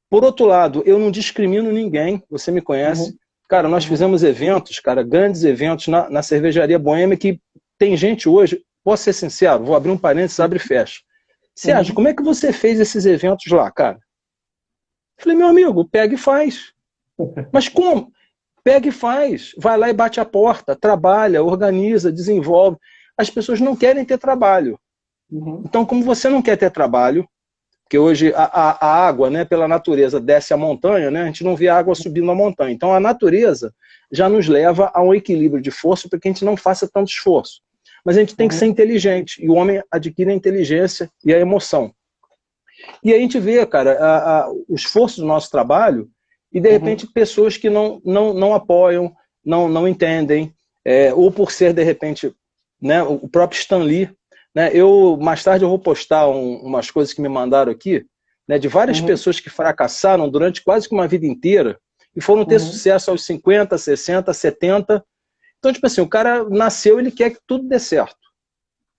Por outro lado, eu não discrimino ninguém, você me conhece. Cara, nós fizemos eventos, cara, grandes eventos na Cervejaria Boêmia, que tem gente hoje, posso ser sincero, vou abrir um parênteses, abre e fecha. Sérgio, como é que você fez esses eventos lá, cara? Eu falei, meu amigo, pega e faz. Mas como? Pega e faz. Vai lá e bate a porta, trabalha, organiza, desenvolve. As pessoas não querem ter trabalho. Então, como você não quer ter trabalho, porque hoje a água, né, pela natureza, desce a montanha, né, a gente não vê a água subindo a montanha. Então, a natureza já nos leva a um equilíbrio de força para que a gente não faça tanto esforço. Mas a gente tem que ser inteligente, e o homem adquire a inteligência e a emoção. E aí a gente vê, cara, o esforço do nosso trabalho, e de repente pessoas que não apoiam, não entendem, ou por ser, de repente, né, o próprio Stan Lee, né, mais tarde eu vou postar umas coisas que me mandaram aqui, né, de várias pessoas que fracassaram durante quase que uma vida inteira, e foram ter sucesso aos 50, 60, 70. Então, tipo assim, o cara nasceu, ele quer que tudo dê certo.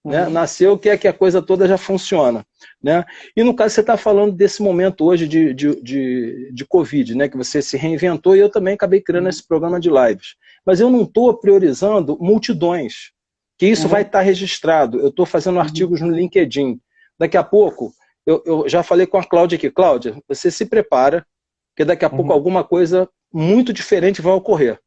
Né? Nasceu, quer que a coisa toda já funciona. Né? E no caso, você está falando desse momento hoje de Covid, né? Que você se reinventou, e eu também acabei criando esse programa de lives. Mas eu não estou priorizando multidões, que isso vai estar registrado. Eu estou fazendo artigos no LinkedIn. Daqui a pouco, eu já falei com a Cláudia aqui. Cláudia, você se prepara, porque daqui a pouco alguma coisa muito diferente vai ocorrer.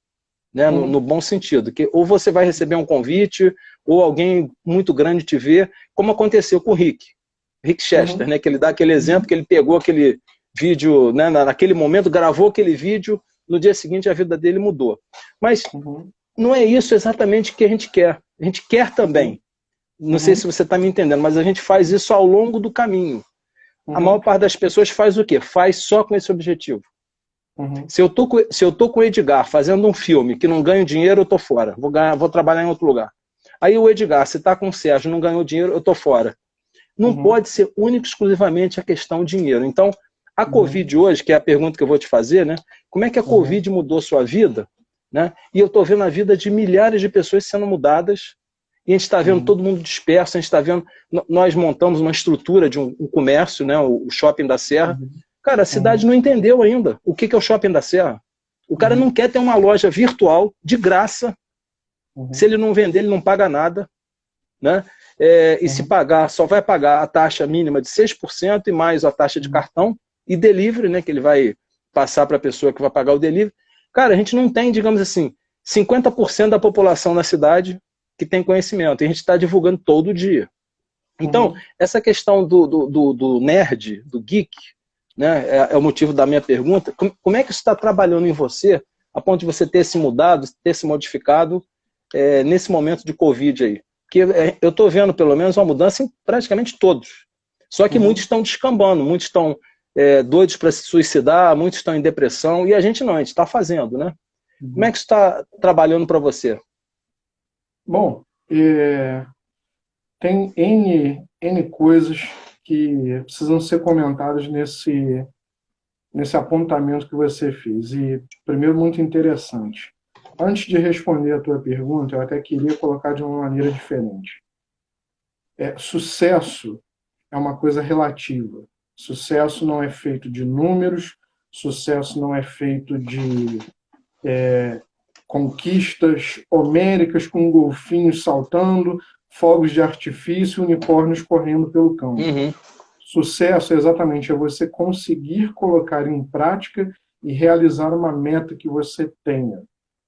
Né, no bom sentido, que ou você vai receber um convite, ou alguém muito grande te vê, como aconteceu com o Rick Chester, né, que ele dá aquele exemplo, que ele pegou aquele vídeo, né, naquele momento, gravou aquele vídeo, no dia seguinte a vida dele mudou. Mas não é isso exatamente que a gente quer. A gente quer também, não sei se você está me entendendo, mas a gente faz isso ao longo do caminho. A maior parte das pessoas faz o quê? Faz só com esse objetivo. Se eu tô com o Edgar fazendo um filme que não ganho dinheiro, eu tô fora. Vou trabalhar em outro lugar. Aí o Edgar, se tá com o Sérgio, não ganhou dinheiro, eu tô fora. Não pode ser único exclusivamente a questão dinheiro. Então, a Covid hoje, que é a pergunta que eu vou te fazer, né? Como é que a Covid mudou sua vida? Né? E eu tô vendo a vida de milhares de pessoas sendo mudadas, e a gente está vendo todo mundo disperso, a gente está vendo... Nós montamos uma estrutura de um comércio, né? O Shopping da Serra. Cara, a cidade não entendeu ainda o que é o Shopping da Serra. O cara não quer ter uma loja virtual de graça. Se ele não vender, ele não paga nada. Né? E se pagar, só vai pagar a taxa mínima de 6% e mais a taxa de cartão e delivery, né, que ele vai passar para a pessoa que vai pagar o delivery. Cara, a gente não tem, digamos assim, 50% da população na cidade que tem conhecimento. E a gente está divulgando todo dia. Então, essa questão do nerd, do geek, né, é o motivo da minha pergunta. Como é que isso está trabalhando em você, a ponto de você ter se mudado, ter se modificado nesse momento de Covid aí? Porque eu estou vendo, pelo menos, uma mudança em praticamente todos. Só que muitos estão descambando, muitos estão doidos para se suicidar, muitos estão em depressão, e a gente não, a gente está fazendo, né? Como é que isso está trabalhando para você? Bom, tem N coisas que precisam ser comentadas nesse apontamento que você fez. E, primeiro, muito interessante. Antes de responder a tua pergunta, eu até queria colocar de uma maneira diferente. Sucesso é uma coisa relativa. Sucesso não é feito de números, sucesso não é feito de conquistas homéricas com golfinhos saltando, fogos de artifício, unicórnios correndo pelo campo. Sucesso exatamente é você conseguir colocar em prática e realizar uma meta que você tenha.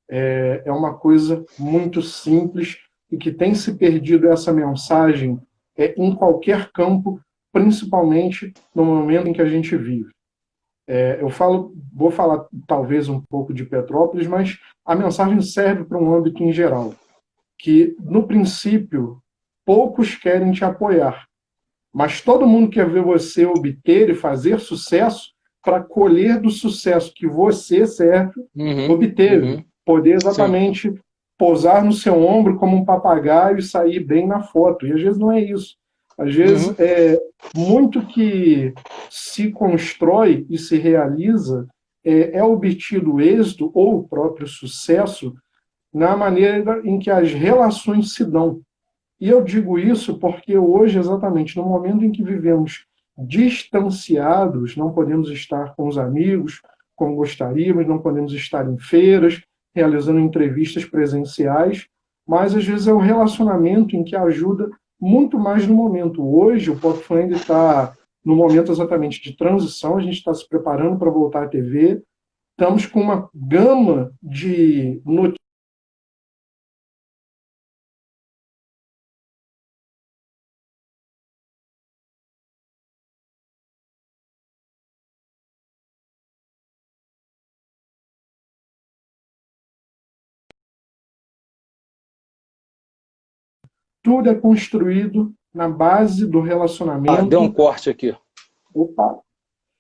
É uma coisa muito simples e que tem se perdido essa mensagem em qualquer campo, principalmente no momento em que a gente vive. Vou falar talvez um pouco de Petrópolis, mas a mensagem serve para um âmbito em geral, que no princípio poucos querem te apoiar, mas todo mundo quer ver você obter e fazer sucesso para colher do sucesso que você, Sérgio, obteve. Poder exatamente pousar no seu ombro como um papagaio e sair bem na foto. E às vezes não é isso. Às vezes, muito que se constrói e se realiza é obtido êxito ou o próprio sucesso na maneira em que as relações se dão. E eu digo isso porque hoje, exatamente no momento em que vivemos distanciados, não podemos estar com os amigos como gostaríamos, não podemos estar em feiras, realizando entrevistas presenciais, mas às vezes é o relacionamento em que ajuda muito mais no momento. Hoje, o Pop Friend está no momento exatamente de transição, a gente está se preparando para voltar à TV, estamos com uma gama de notícias. Tudo é construído na base do relacionamento. Deu um corte aqui. Opa.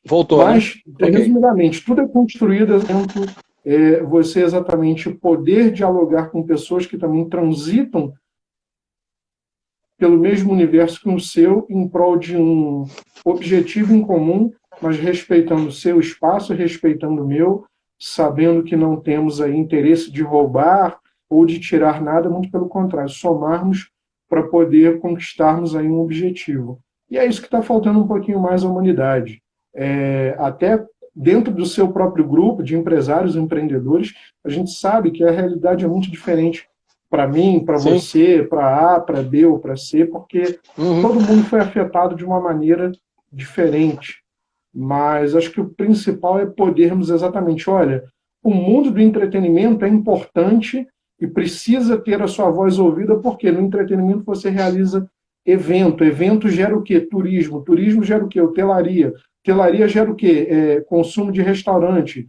Voltou, mas, né? Resumidamente, tudo é construído dentro você exatamente poder dialogar com pessoas que também transitam pelo mesmo universo que o seu, em prol de um objetivo em comum, mas respeitando o seu espaço, respeitando o meu, sabendo que não temos aí interesse de roubar ou de tirar nada, muito pelo contrário, somarmos para poder conquistarmos aí um objetivo. E é isso que está faltando um pouquinho mais à humanidade. Até dentro do seu próprio grupo de empresários e empreendedores, a gente sabe que a realidade é muito diferente para mim, para você, para A, para B ou para C, porque todo mundo foi afetado de uma maneira diferente. Mas acho que o principal é podermos exatamente, olha, o mundo do entretenimento é importante e precisa ter a sua voz ouvida, porque no entretenimento você realiza evento. Evento gera o quê? Turismo. Turismo gera o quê? Hotelaria. Hotelaria gera o quê? Consumo de restaurante,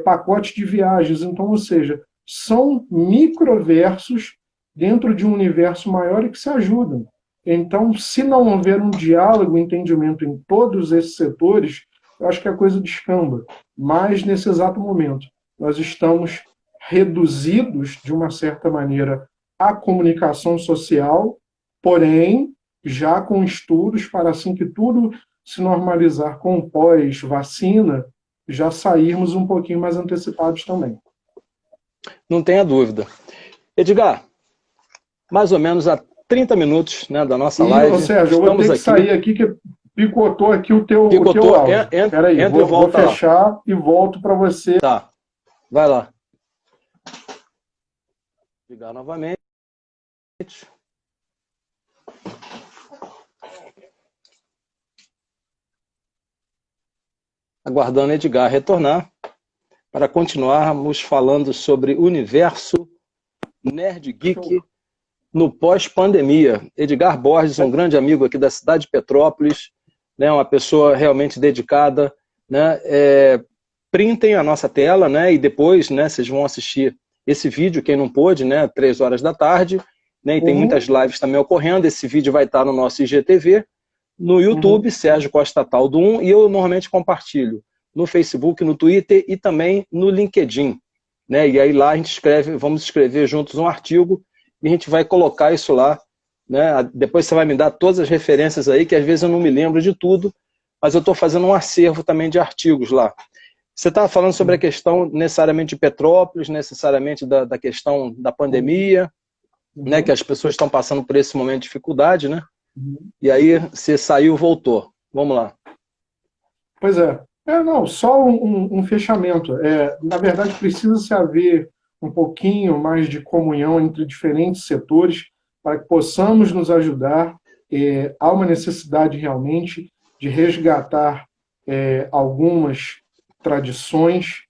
pacote de viagens. Então, ou seja, são microversos dentro de um universo maior e que se ajudam. Então, se não houver um diálogo, um entendimento em todos esses setores, eu acho que a coisa descamba. Mas, nesse exato momento, nós estamos reduzidos, de uma certa maneira, à comunicação social, porém, já com estudos para, assim que tudo se normalizar com pós-vacina, já sairmos um pouquinho mais antecipados também. Não tenha dúvida. Edgar, mais ou menos há 30 minutos, né, da nossa live. Ou seja, eu vou ter que sair aqui, que picotou aqui o teu áudio. Espera aí, vou fechar lá. E volto para você. Tá, vai lá. Ligar novamente. Aguardando Edgar retornar para continuarmos falando sobre o universo Nerd Geek no pós-pandemia. Edgar Borges, um grande amigo aqui da cidade de Petrópolis, né, uma pessoa realmente dedicada, né, printem a nossa tela, né, e depois, né, vocês vão assistir esse vídeo, quem não pôde, né, 3 horas da tarde, né, e tem muitas lives também ocorrendo. Esse vídeo vai estar no nosso IGTV, no YouTube, Sérgio Costa Taldo 1, e eu normalmente compartilho no Facebook, no Twitter e também no LinkedIn, né, e aí lá a gente vamos escrever juntos um artigo e a gente vai colocar isso lá, né, depois você vai me dar todas as referências aí, que às vezes eu não me lembro de tudo, mas eu estou fazendo um acervo também de artigos lá. Você estava falando sobre a questão necessariamente de Petrópolis, necessariamente da questão da pandemia, né, que as pessoas estão passando por esse momento de dificuldade, né? E aí você saiu e voltou. Vamos lá. Pois é. Não, só um fechamento. Na verdade, precisa-se haver um pouquinho mais de comunhão entre diferentes setores para que possamos nos ajudar. Há uma necessidade realmente de resgatar algumas tradições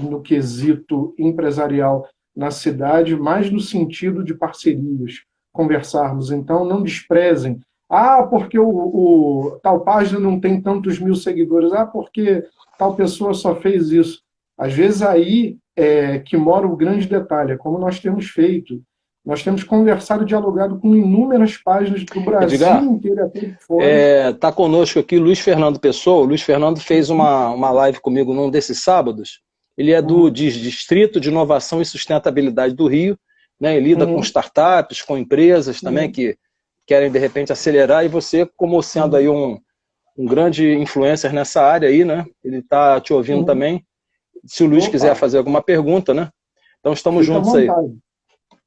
no quesito empresarial na cidade, mais no sentido de parcerias, conversarmos. Então, não desprezem. Porque tal página não tem tantos mil seguidores. Porque tal pessoa só fez isso. Às vezes aí que mora o grande detalhe, como nós temos feito. Nós temos conversado e dialogado com inúmeras páginas do Brasil Edgar, inteiro até fora. Está conosco aqui Luiz Fernando Pessoa. O Luiz Fernando fez uma live comigo num desses sábados. Ele é do Distrito de Inovação e Sustentabilidade do Rio, né? Ele lida com startups, com empresas também que querem, de repente, acelerar, e você, como sendo aí um grande influencer nessa área aí, né? Ele está te ouvindo também. Se o Luiz quiser fazer alguma pergunta, né? Então estamos Fica à juntos aí. vontade.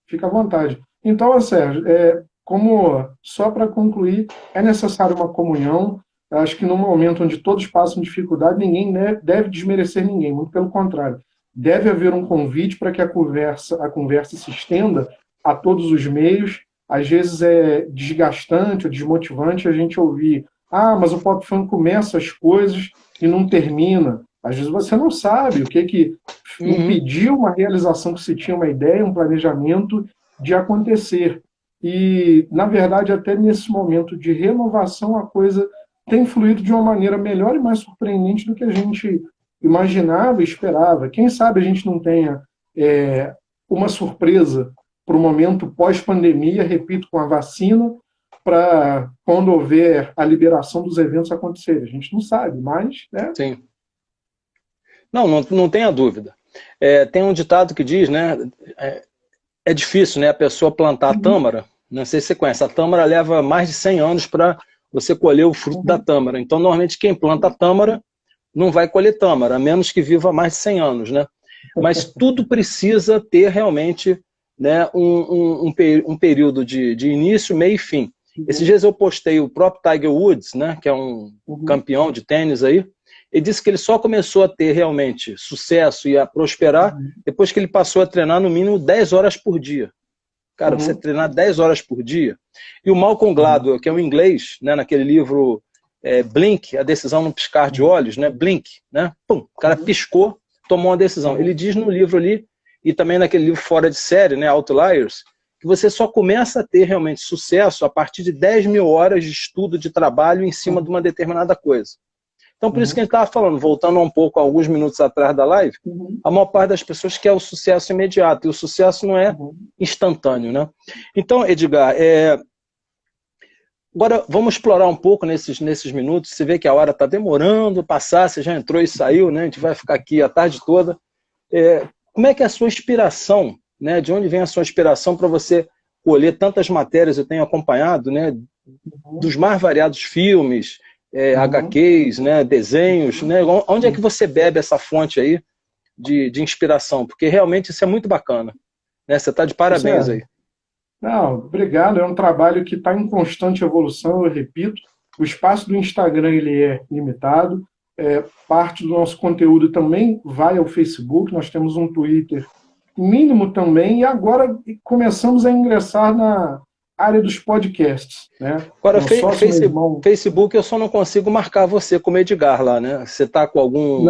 Fica à vontade. Então, Sérgio, só para concluir, é necessário uma comunhão. Eu acho que no momento onde todos passam dificuldade, ninguém deve desmerecer ninguém, muito pelo contrário. Deve haver um convite para que a conversa se estenda a todos os meios. Às vezes é desgastante ou desmotivante a gente ouvir: ah, mas o pop funk começa as coisas e não termina. Às vezes você não sabe o que impediu uma realização que se tinha uma ideia, um planejamento de acontecer. E, na verdade, até nesse momento de renovação, a coisa tem fluído de uma maneira melhor e mais surpreendente do que a gente imaginava e esperava. Quem sabe a gente não tenha uma surpresa para o momento pós-pandemia, repito, com a vacina, para quando houver a liberação dos eventos acontecerem. A gente não sabe, mas... Sim. Não tenha dúvida. Tem um ditado que diz, né? É difícil, né, a pessoa plantar a tâmara. Não sei se você conhece. A tâmara leva mais de 100 anos para você colher o fruto da tâmara. Então, normalmente, quem planta a tâmara não vai colher tâmara, a menos que viva mais de 100 anos, né? Mas tudo precisa ter realmente, né, um período de início, meio e fim. Esses dias eu postei o próprio Tiger Woods, né, que é um campeão de tênis aí. Ele disse que ele só começou a ter realmente sucesso e a prosperar depois que ele passou a treinar no mínimo 10 horas por dia. Cara, você treinar 10 horas por dia. E o Malcolm Gladwell, que é um inglês, né, naquele livro Blink, A Decisão no Piscar de Olhos, né, Blink, né, pum, o cara piscou, tomou uma decisão. Ele diz no livro ali, e também naquele livro Fora de Série, né, Outliers, que você só começa a ter realmente sucesso a partir de 10 mil horas de estudo, de trabalho em cima de uma determinada coisa. Então, por isso que a gente estava falando, voltando um pouco, alguns minutos atrás da live, a maior parte das pessoas quer o sucesso imediato, e o sucesso não é instantâneo, né? Então, Edgar, agora vamos explorar um pouco nesses minutos. Você vê que a hora está demorando passar, você já entrou e saiu, né? A gente vai ficar aqui a tarde toda. Como é que é a sua inspiração, né? De onde vem a sua inspiração para você colher tantas matérias? Eu tenho acompanhado, né? Dos mais variados filmes, HQs, né, desenhos, né? Onde é que você bebe essa fonte aí de inspiração? Porque realmente isso é muito bacana, né? Você está de parabéns aí. Não, obrigado. É um trabalho que está em constante evolução, eu repito. O espaço do Instagram ele é limitado. Parte do nosso conteúdo também vai ao Facebook. Nós temos um Twitter mínimo também. E agora começamos a ingressar na área dos podcasts, né? Agora, Facebook eu só não consigo marcar você como Edgar lá, né? Você está com algum...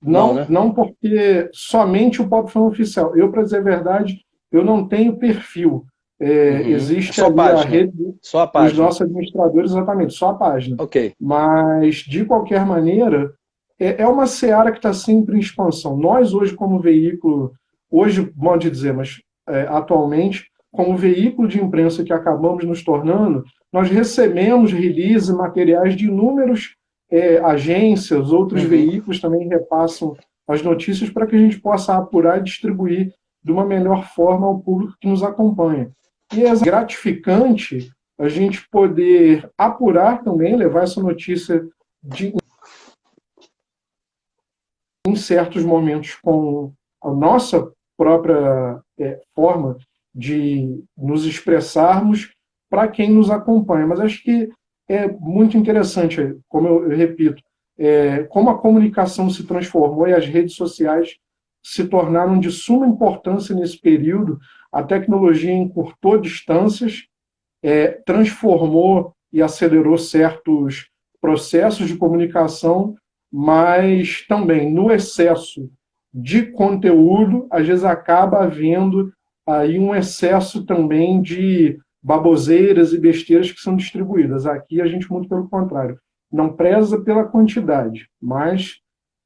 Não, porque somente o Pop Fã Oficial. Eu, para dizer a verdade, eu não tenho perfil. Existe só ali a rede dos nossos administradores, exatamente, só a página. Okay. Mas, de qualquer maneira, é uma seara que está sempre em expansão. Nós, hoje, como veículo, modo de dizer, mas atualmente, como veículo de imprensa que acabamos nos tornando, nós recebemos release, materiais de inúmeras agências, outros veículos também repassam as notícias para que a gente possa apurar e distribuir de uma melhor forma ao público que nos acompanha. E é gratificante a gente poder apurar também, levar essa notícia em certos momentos com a nossa própria forma de nos expressarmos para quem nos acompanha. Mas acho que é muito interessante, como eu repito, como a comunicação se transformou e as redes sociais se tornaram de suma importância nesse período. A tecnologia encurtou distâncias, transformou e acelerou certos processos de comunicação, mas também no excesso de conteúdo, às vezes acaba havendo aí um excesso também de baboseiras e besteiras que são distribuídas. Aqui a gente, muito pelo contrário, não preza pela quantidade, mas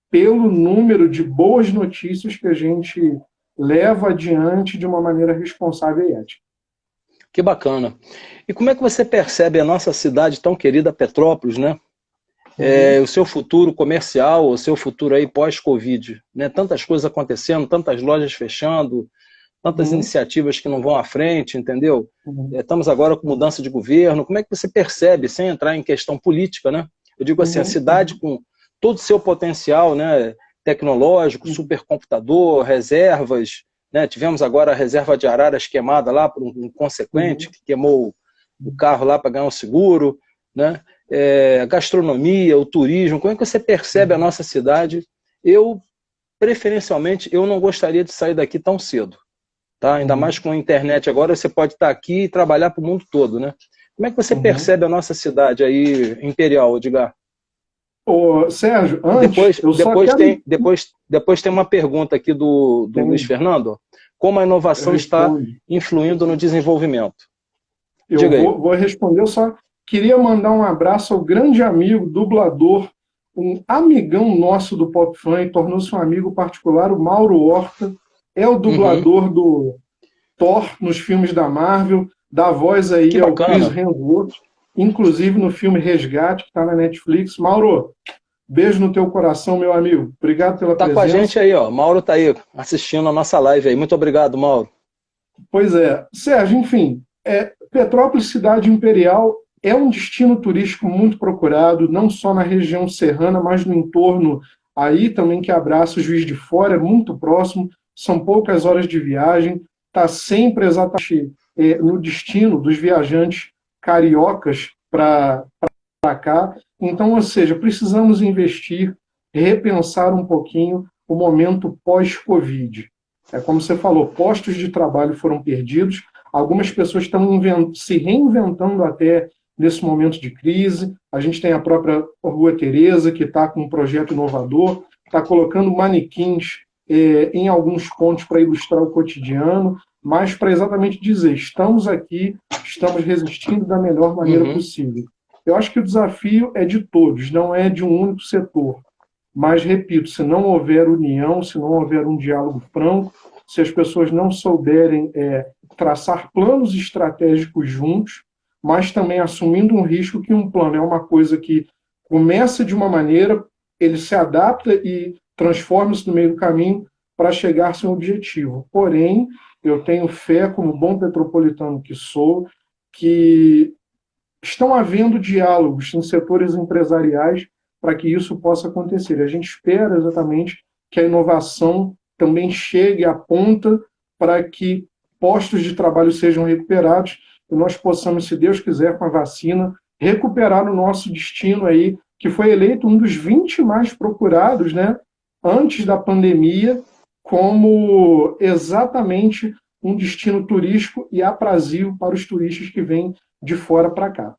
pelo número de boas notícias que a gente leva adiante de uma maneira responsável e ética. Que bacana. E como é que você percebe a nossa cidade tão querida, Petrópolis, né? O seu futuro comercial, o seu futuro aí pós-Covid, né? Tantas coisas acontecendo, tantas lojas fechando, tantas Uhum. iniciativas que não vão à frente, entendeu? Uhum. Estamos agora com mudança de governo. Como é que você percebe, sem entrar em questão política, né? Eu digo assim, a Uhum. cidade com todo o seu potencial, né, tecnológico, Uhum. supercomputador, reservas, né? Tivemos agora a reserva de Araras queimada lá por um consequente Uhum. que queimou o carro lá para ganhar um seguro, né? A gastronomia, o turismo, como é que você percebe a Uhum. nossa cidade? Eu, preferencialmente, eu não gostaria de sair daqui tão cedo, tá? Ainda mais Uhum. com a internet agora, você pode estar aqui e trabalhar para o mundo todo, né? Como é que você Uhum. percebe a nossa cidade aí, Imperial, Edgar? Ô, Sérgio, antes, Depois, eu só depois, quero. tem, depois, depois tem uma pergunta aqui do Luiz Tem, Fernando. Como a inovação está responde. influindo no desenvolvimento? Eu Diga aí. vou responder, eu só queria mandar um abraço ao grande amigo, dublador, um amigão nosso do Pop Fun, tornou-se um amigo particular, o Mauro Horta, é o Uhum. dublador do Thor nos filmes da Marvel, dá voz Que aí ao Chris bacana. Hemsworth, inclusive no filme Resgate, que está na Netflix. Mauro, beijo no teu coração, meu amigo. Obrigado pela Tá com a presença. gente aí, ó. Mauro tá aí assistindo a nossa live aí. Muito obrigado, Mauro. Pois é. Sérgio, enfim, Petrópolis, cidade imperial, é um destino turístico muito procurado, não só na região serrana, mas no entorno aí também que abraça o Juiz de Fora, é muito próximo, são poucas horas de viagem, está sempre exatamente no destino dos viajantes cariocas para cá. Então, ou seja, precisamos investir, repensar um pouquinho o momento pós-Covid. É como você falou, postos de trabalho foram perdidos, algumas pessoas estão se reinventando até nesse momento de crise. A gente tem a própria Rua Tereza, que está com um projeto inovador, está colocando manequins em alguns pontos para ilustrar o cotidiano, mas para exatamente dizer, estamos aqui, estamos resistindo da melhor maneira Uhum. possível. Eu acho que o desafio é de todos, não é de um único setor. Mas, repito, se não houver união, se não houver um diálogo franco, se as pessoas não souberem traçar planos estratégicos juntos, mas também assumindo um risco que um plano é uma coisa que começa de uma maneira, ele se adapta e transforma-se no meio do caminho para chegar a seu objetivo. Porém, eu tenho fé, como bom petropolitano que sou, que estão havendo diálogos em setores empresariais para que isso possa acontecer. A gente espera exatamente que a inovação também chegue à ponta para que postos de trabalho sejam recuperados e nós possamos, se Deus quiser, com a vacina, recuperar o nosso destino aí, que foi eleito um dos 20 mais procurados, né, antes da pandemia, como exatamente um destino turístico e aprazível para os turistas que vêm de fora para cá.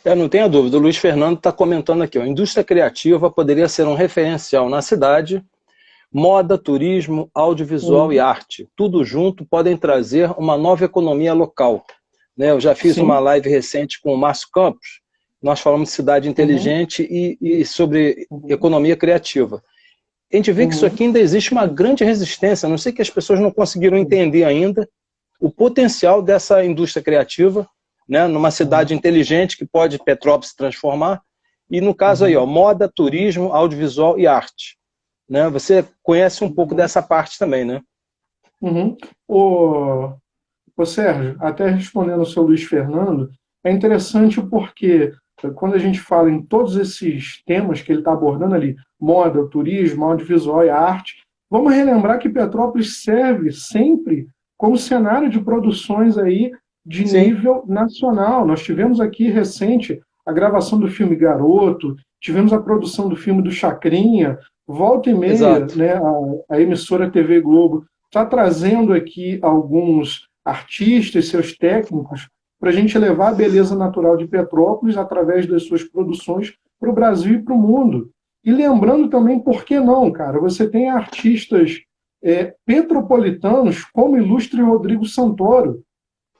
Não tenha dúvida, o Luiz Fernando está comentando aqui, ó, a indústria criativa poderia ser um referencial na cidade, moda, turismo, audiovisual e arte, tudo junto podem trazer uma nova economia local. Né? Eu já fiz uma Sim. live recente com o Márcio Campos, nós falamos de cidade inteligente e sobre economia criativa. A gente vê que isso aqui ainda existe uma grande resistência, a não sei que as pessoas não conseguiram entender ainda o potencial dessa indústria criativa, né, numa cidade inteligente que pode Petrópolis se transformar, e no caso aí, ó, moda, turismo, audiovisual e arte. Né? Você conhece um pouco dessa parte também, né? Ô Sérgio, até respondendo ao seu Luiz Fernando, é interessante porque quando a gente fala em todos esses temas que ele está abordando ali, moda, turismo, audiovisual e arte, vamos relembrar que Petrópolis serve sempre como cenário de produções aí de Sim. nível nacional. Nós tivemos aqui recente a gravação do filme Garoto, tivemos a produção do filme do Chacrinha, volta e meia, Exato. né, a emissora TV Globo está trazendo aqui alguns artistas, seus técnicos, para a gente levar a beleza natural de Petrópolis através das suas produções para o Brasil e para o mundo. E lembrando também, por que não, cara? Você tem artistas petropolitanos como o ilustre Rodrigo Santoro,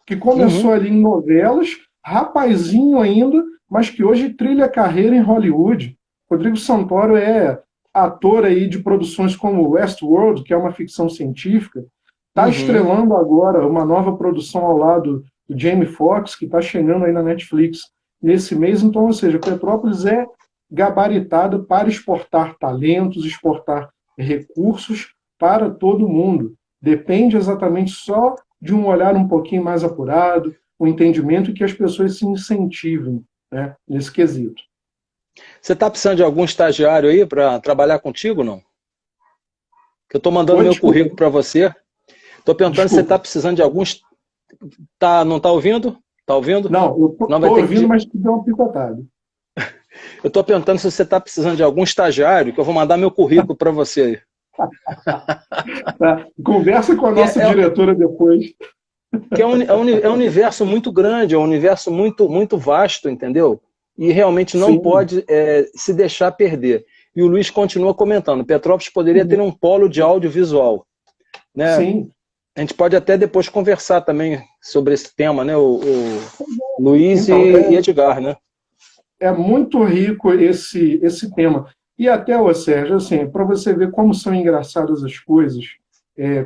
que começou ali em novelas, rapazinho ainda, mas que hoje trilha carreira em Hollywood. Rodrigo Santoro é ator aí de produções como Westworld, que é uma ficção científica, está estrelando agora uma nova produção ao lado do Jamie Foxx, que está chegando aí na Netflix nesse mês. Então, ou seja, Petrópolis é gabaritada para exportar talentos, exportar recursos para todo mundo. Depende exatamente só de um olhar um pouquinho mais apurado, um entendimento, e que as pessoas se incentivem, né, nesse quesito. Você está precisando de algum estagiário aí para trabalhar contigo, não? Que eu estou mandando Oi, meu desculpa, currículo para você. Estou perguntando se você desculpa. está precisando de alguns. Tá, não está ouvindo? Está ouvindo? Não, eu Não vai tô ter que. ouvindo, mas que deu uma picotada. Eu estou perguntando se você está precisando de algum estagiário, que eu vou mandar meu currículo para você. Tá? Conversa com a Que nossa diretora depois. é um universo muito grande, é um universo muito vasto, entendeu? E realmente não Sim. pode se deixar perder. E o Luiz continua comentando, Petrópolis poderia ter Uhum. um polo de audiovisual, né? Sim. A gente pode até depois conversar também sobre esse tema, né? O Luiz Então, e Edgar, né? é muito rico esse tema. E até, ô Sérgio, assim, para você ver como são engraçadas as coisas,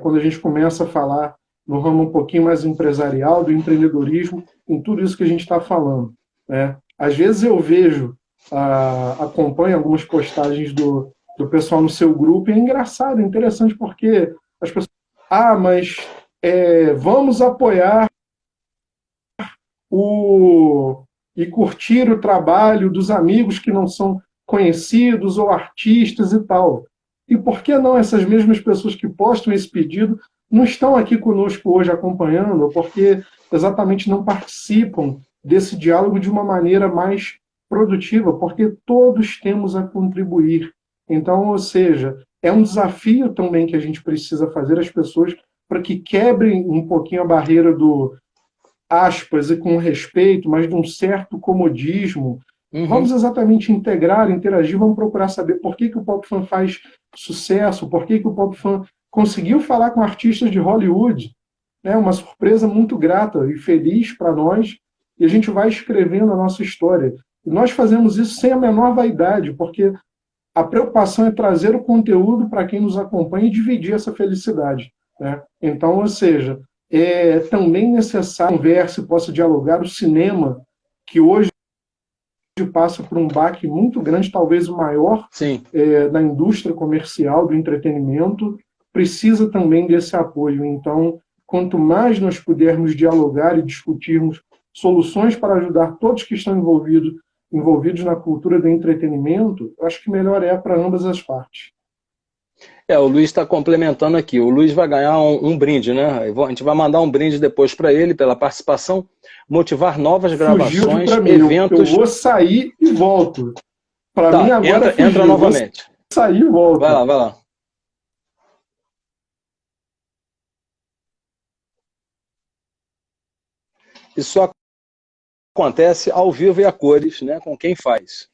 quando a gente começa a falar no ramo um pouquinho mais empresarial, do empreendedorismo, em tudo isso que a gente está falando, né? Às vezes eu vejo, acompanho algumas postagens do pessoal no seu grupo, e é engraçado, é interessante, porque as pessoas, mas vamos apoiar o e curtir o trabalho dos amigos que não são conhecidos ou artistas e tal. E por que não essas mesmas pessoas que postam esse pedido não estão aqui conosco hoje acompanhando, ou porque exatamente não participam desse diálogo de uma maneira mais produtiva, porque todos temos a contribuir. Então, ou seja, é um desafio também que a gente precisa fazer às pessoas para que quebrem um pouquinho a barreira do aspas, e com respeito, mas de um certo comodismo. Uhum. Vamos exatamente integrar, interagir, vamos procurar saber por que o Pop Fan faz sucesso, por que o Pop Fan conseguiu falar com artistas de Hollywood. É uma surpresa muito grata e feliz para nós, e a gente vai escrevendo a nossa história. E nós fazemos isso sem a menor vaidade, porque a preocupação é trazer o conteúdo para quem nos acompanha e dividir essa felicidade, né? Então, ou seja, é também necessário que converse, possa dialogar. O cinema, que hoje passa por um baque muito grande, talvez o maior Sim. da indústria comercial, do entretenimento, precisa também desse apoio. Então, quanto mais nós pudermos dialogar e discutirmos soluções para ajudar todos que estão envolvidos na cultura do entretenimento, eu acho que melhor é para ambas as partes. O Luiz está complementando aqui. O Luiz vai ganhar um brinde, né? A gente vai mandar um brinde depois para ele pela participação, motivar novas Fugiu gravações, para mim, eu eventos. vou sair e volto. Para mim Tá, agora fugiu, entra eu vou novamente. sair e Vai lá, volto. vai lá. Isso só acontece ao vivo e a cores, né? Com quem faz.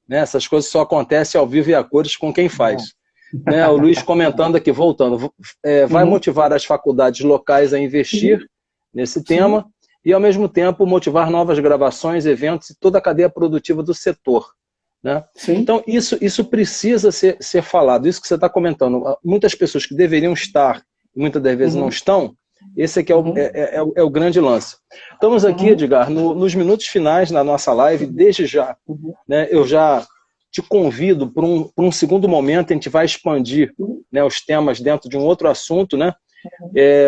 Né? Essas coisas só acontecem ao vivo e a cores com quem faz. Né? O Luiz comentando aqui, voltando, vai Uhum. motivar as faculdades locais a investir Sim. nesse Sim. tema e, ao mesmo tempo, motivar novas gravações, eventos e toda a cadeia produtiva do setor. Né? Sim. Então, isso precisa ser falado, isso que você está comentando. Muitas pessoas que deveriam estar, muitas das vezes não Uhum. estão, esse aqui Uhum. é o grande lance. Estamos aqui, Uhum. Edgar, nos minutos finais da nossa live, desde já. Uhum. Né, eu já te convido para um segundo momento, a gente vai expandir, né, os temas dentro de um outro assunto, né?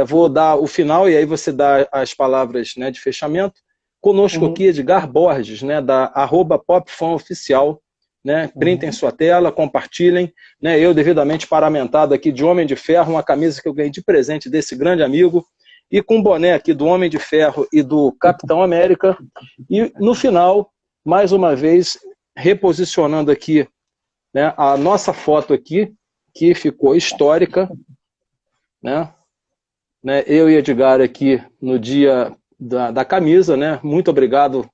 Vou dar o final e aí você dá as palavras, né, de fechamento. Conosco Uhum. aqui, Edgar Borges, né, da @popfanoficial, né? Printem sua tela, compartilhem, né? Eu devidamente paramentado aqui de Homem de Ferro, uma camisa que eu ganhei de presente desse grande amigo, e com o boné aqui do Homem de Ferro e do Capitão América. E no final, mais uma vez, reposicionando aqui, né, a nossa foto aqui, que ficou histórica, né? Eu e Edgar aqui no dia da camisa, né? Muito obrigado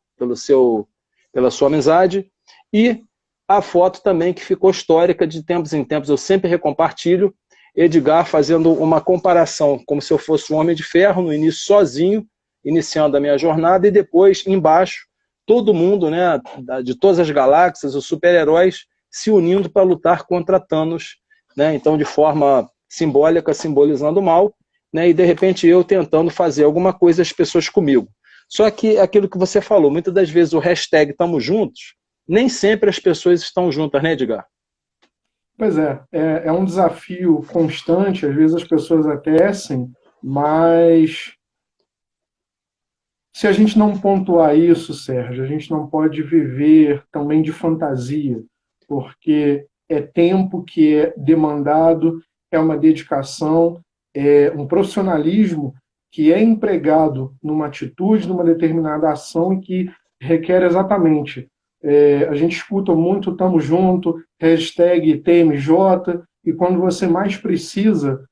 pela sua amizade. E a foto também que ficou histórica, de tempos em tempos eu sempre recompartilho, Edgar fazendo uma comparação, como se eu fosse um Homem de Ferro, no início sozinho, iniciando a minha jornada, e depois, embaixo, todo mundo, né, de todas as galáxias, os super-heróis, se unindo para lutar contra Thanos, né? Então, de forma simbólica, simbolizando o mal, né? E de repente eu tentando fazer alguma coisa, as pessoas comigo. Só que aquilo que você falou, muitas das vezes o hashtag "tamo juntos", nem sempre as pessoas estão juntas, né, Edgar? Pois é um desafio constante, às vezes as pessoas tecem, mas se a gente não pontuar isso, Sérgio, a gente não pode viver também de fantasia, porque é tempo que é demandado, é uma dedicação, é um profissionalismo que é empregado numa atitude, numa determinada ação e que requer exatamente. A gente escuta muito "tamo junto", hashtag TMJ, e quando você mais precisa,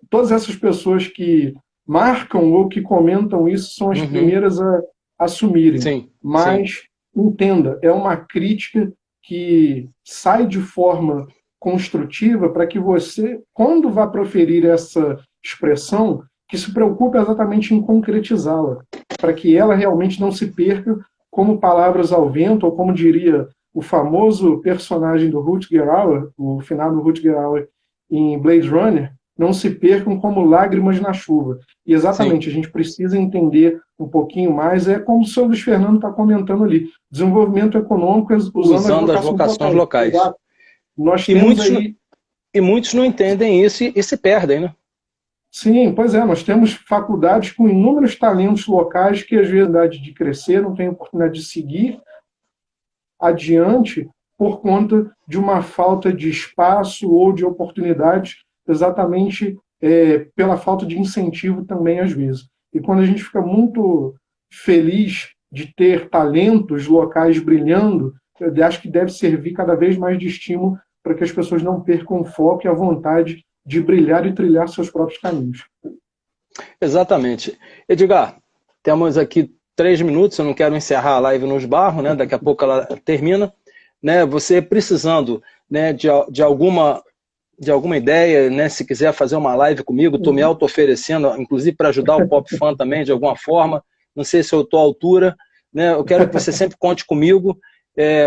todas essas pessoas que marcam ou que comentam isso são as Uhum. primeiras a assumirem. Sim, sim. Mas, entenda, é uma crítica que sai de forma construtiva para que você, quando vá proferir essa expressão, que se preocupe exatamente em concretizá-la, para que ela realmente não se perca como palavras ao vento, ou como diria o famoso personagem do Rutger Hauer, o finado Rutger Hauer em Blade Runner, não se percam como lágrimas na chuva. E Sim. exatamente, a gente precisa entender um pouquinho mais, é como o senhor Luiz Fernando está comentando ali, desenvolvimento econômico usando as Usando as vocações vocações locais. locais. Exato. Nós E temos muitos, aí, e muitos não entendem isso e se perdem, né? sim, pois é, nós temos faculdades com inúmeros talentos locais que às vezes têm oportunidade de crescer, não têm oportunidade de seguir adiante por conta de uma falta de espaço ou de oportunidades, exatamente pela falta de incentivo também às vezes. E quando a gente fica muito feliz de ter talentos locais brilhando, eu acho que deve servir cada vez mais de estímulo para que as pessoas não percam o foco e a vontade de brilhar e trilhar seus próprios caminhos. Exatamente. Edgar, temos aqui 3 minutos, eu não quero encerrar a live nos barros, né? Daqui a pouco ela termina. Né? Você precisando, né, de alguma ideia, né? Se quiser fazer uma live comigo, estou me Uhum. auto-oferecendo, inclusive para ajudar o Pop Fan também, de alguma forma. Não sei se eu estou à altura. Né? Eu quero que você sempre conte comigo.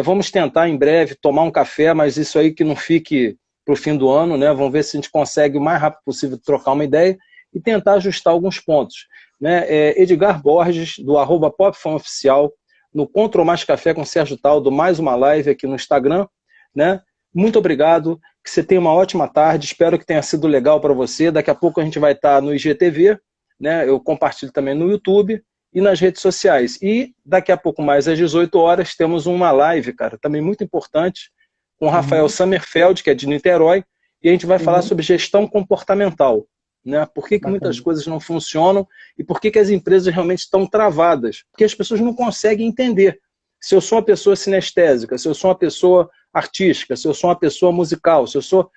Vamos tentar em breve tomar um café, mas isso aí que não fique para o fim do ano. Né? Vamos ver se a gente consegue o mais rápido possível trocar uma ideia e tentar ajustar alguns pontos. Né? Edgar Borges, do @PopFanOficial, no Control Mais Café com Sérgio Taldo, mais uma live aqui no Instagram. Né? Muito obrigado, que você tenha uma ótima tarde, espero que tenha sido legal para você. Daqui a pouco a gente vai estar no IGTV, né? Eu compartilho também no YouTube e nas redes sociais. E daqui a pouco mais, às 18 horas, temos uma live, cara, também muito importante, com o Rafael Uhum. Sommerfeld, que é de Niterói, e a gente vai falar Uhum. sobre gestão comportamental. Né? Por que muitas Bacana. coisas não funcionam e por que as empresas realmente estão travadas? Porque as pessoas não conseguem entender. Se eu sou uma pessoa sinestésica, se eu sou uma pessoa artística, se eu sou uma pessoa musical, se eu sou...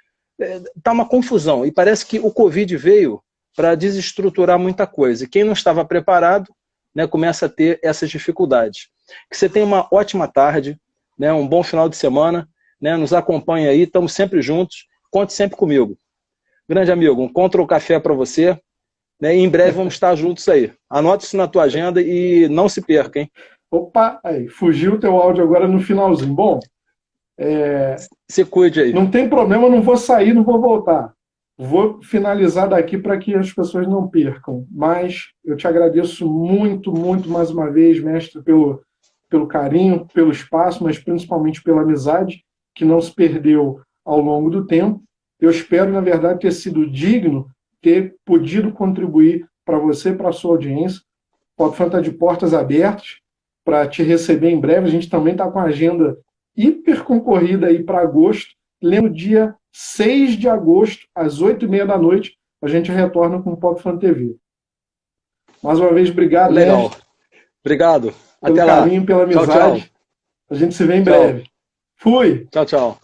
Está uma confusão. E parece que o Covid veio para desestruturar muita coisa. E quem não estava preparado, né, começa a ter essas dificuldades. Que você tenha uma ótima tarde, né, um bom final de semana, né, nos acompanhe aí, estamos sempre juntos, conte sempre comigo. Grande amigo, um Control Café para você, né, e em breve vamos estar juntos aí. Anote isso na tua agenda e não se perca, hein? Opa, aí, fugiu o teu áudio agora no finalzinho. Bom, Se cuide aí. não tem problema, não vou sair, não vou voltar. Vou finalizar daqui para que as pessoas não percam. Mas eu te agradeço muito, muito mais uma vez, mestre, pelo carinho, pelo espaço, mas principalmente pela amizade que não se perdeu ao longo do tempo. Eu espero, na verdade, ter sido digno, ter podido contribuir para você, para a sua audiência. O Pop Fan está de portas abertas para te receber em breve. A gente também está com a agenda hiper concorrida aí para agosto. Lembro, dia 6 de agosto, às 8h30 da noite, a gente retorna com o Pop Fan TV. Mais uma vez, obrigado, Legal. mestre, Obrigado. pelo Até lá. carinho, pela Tchau, tchau. amizade. A gente se vê em Tchau. breve. Fui! Tchau, tchau.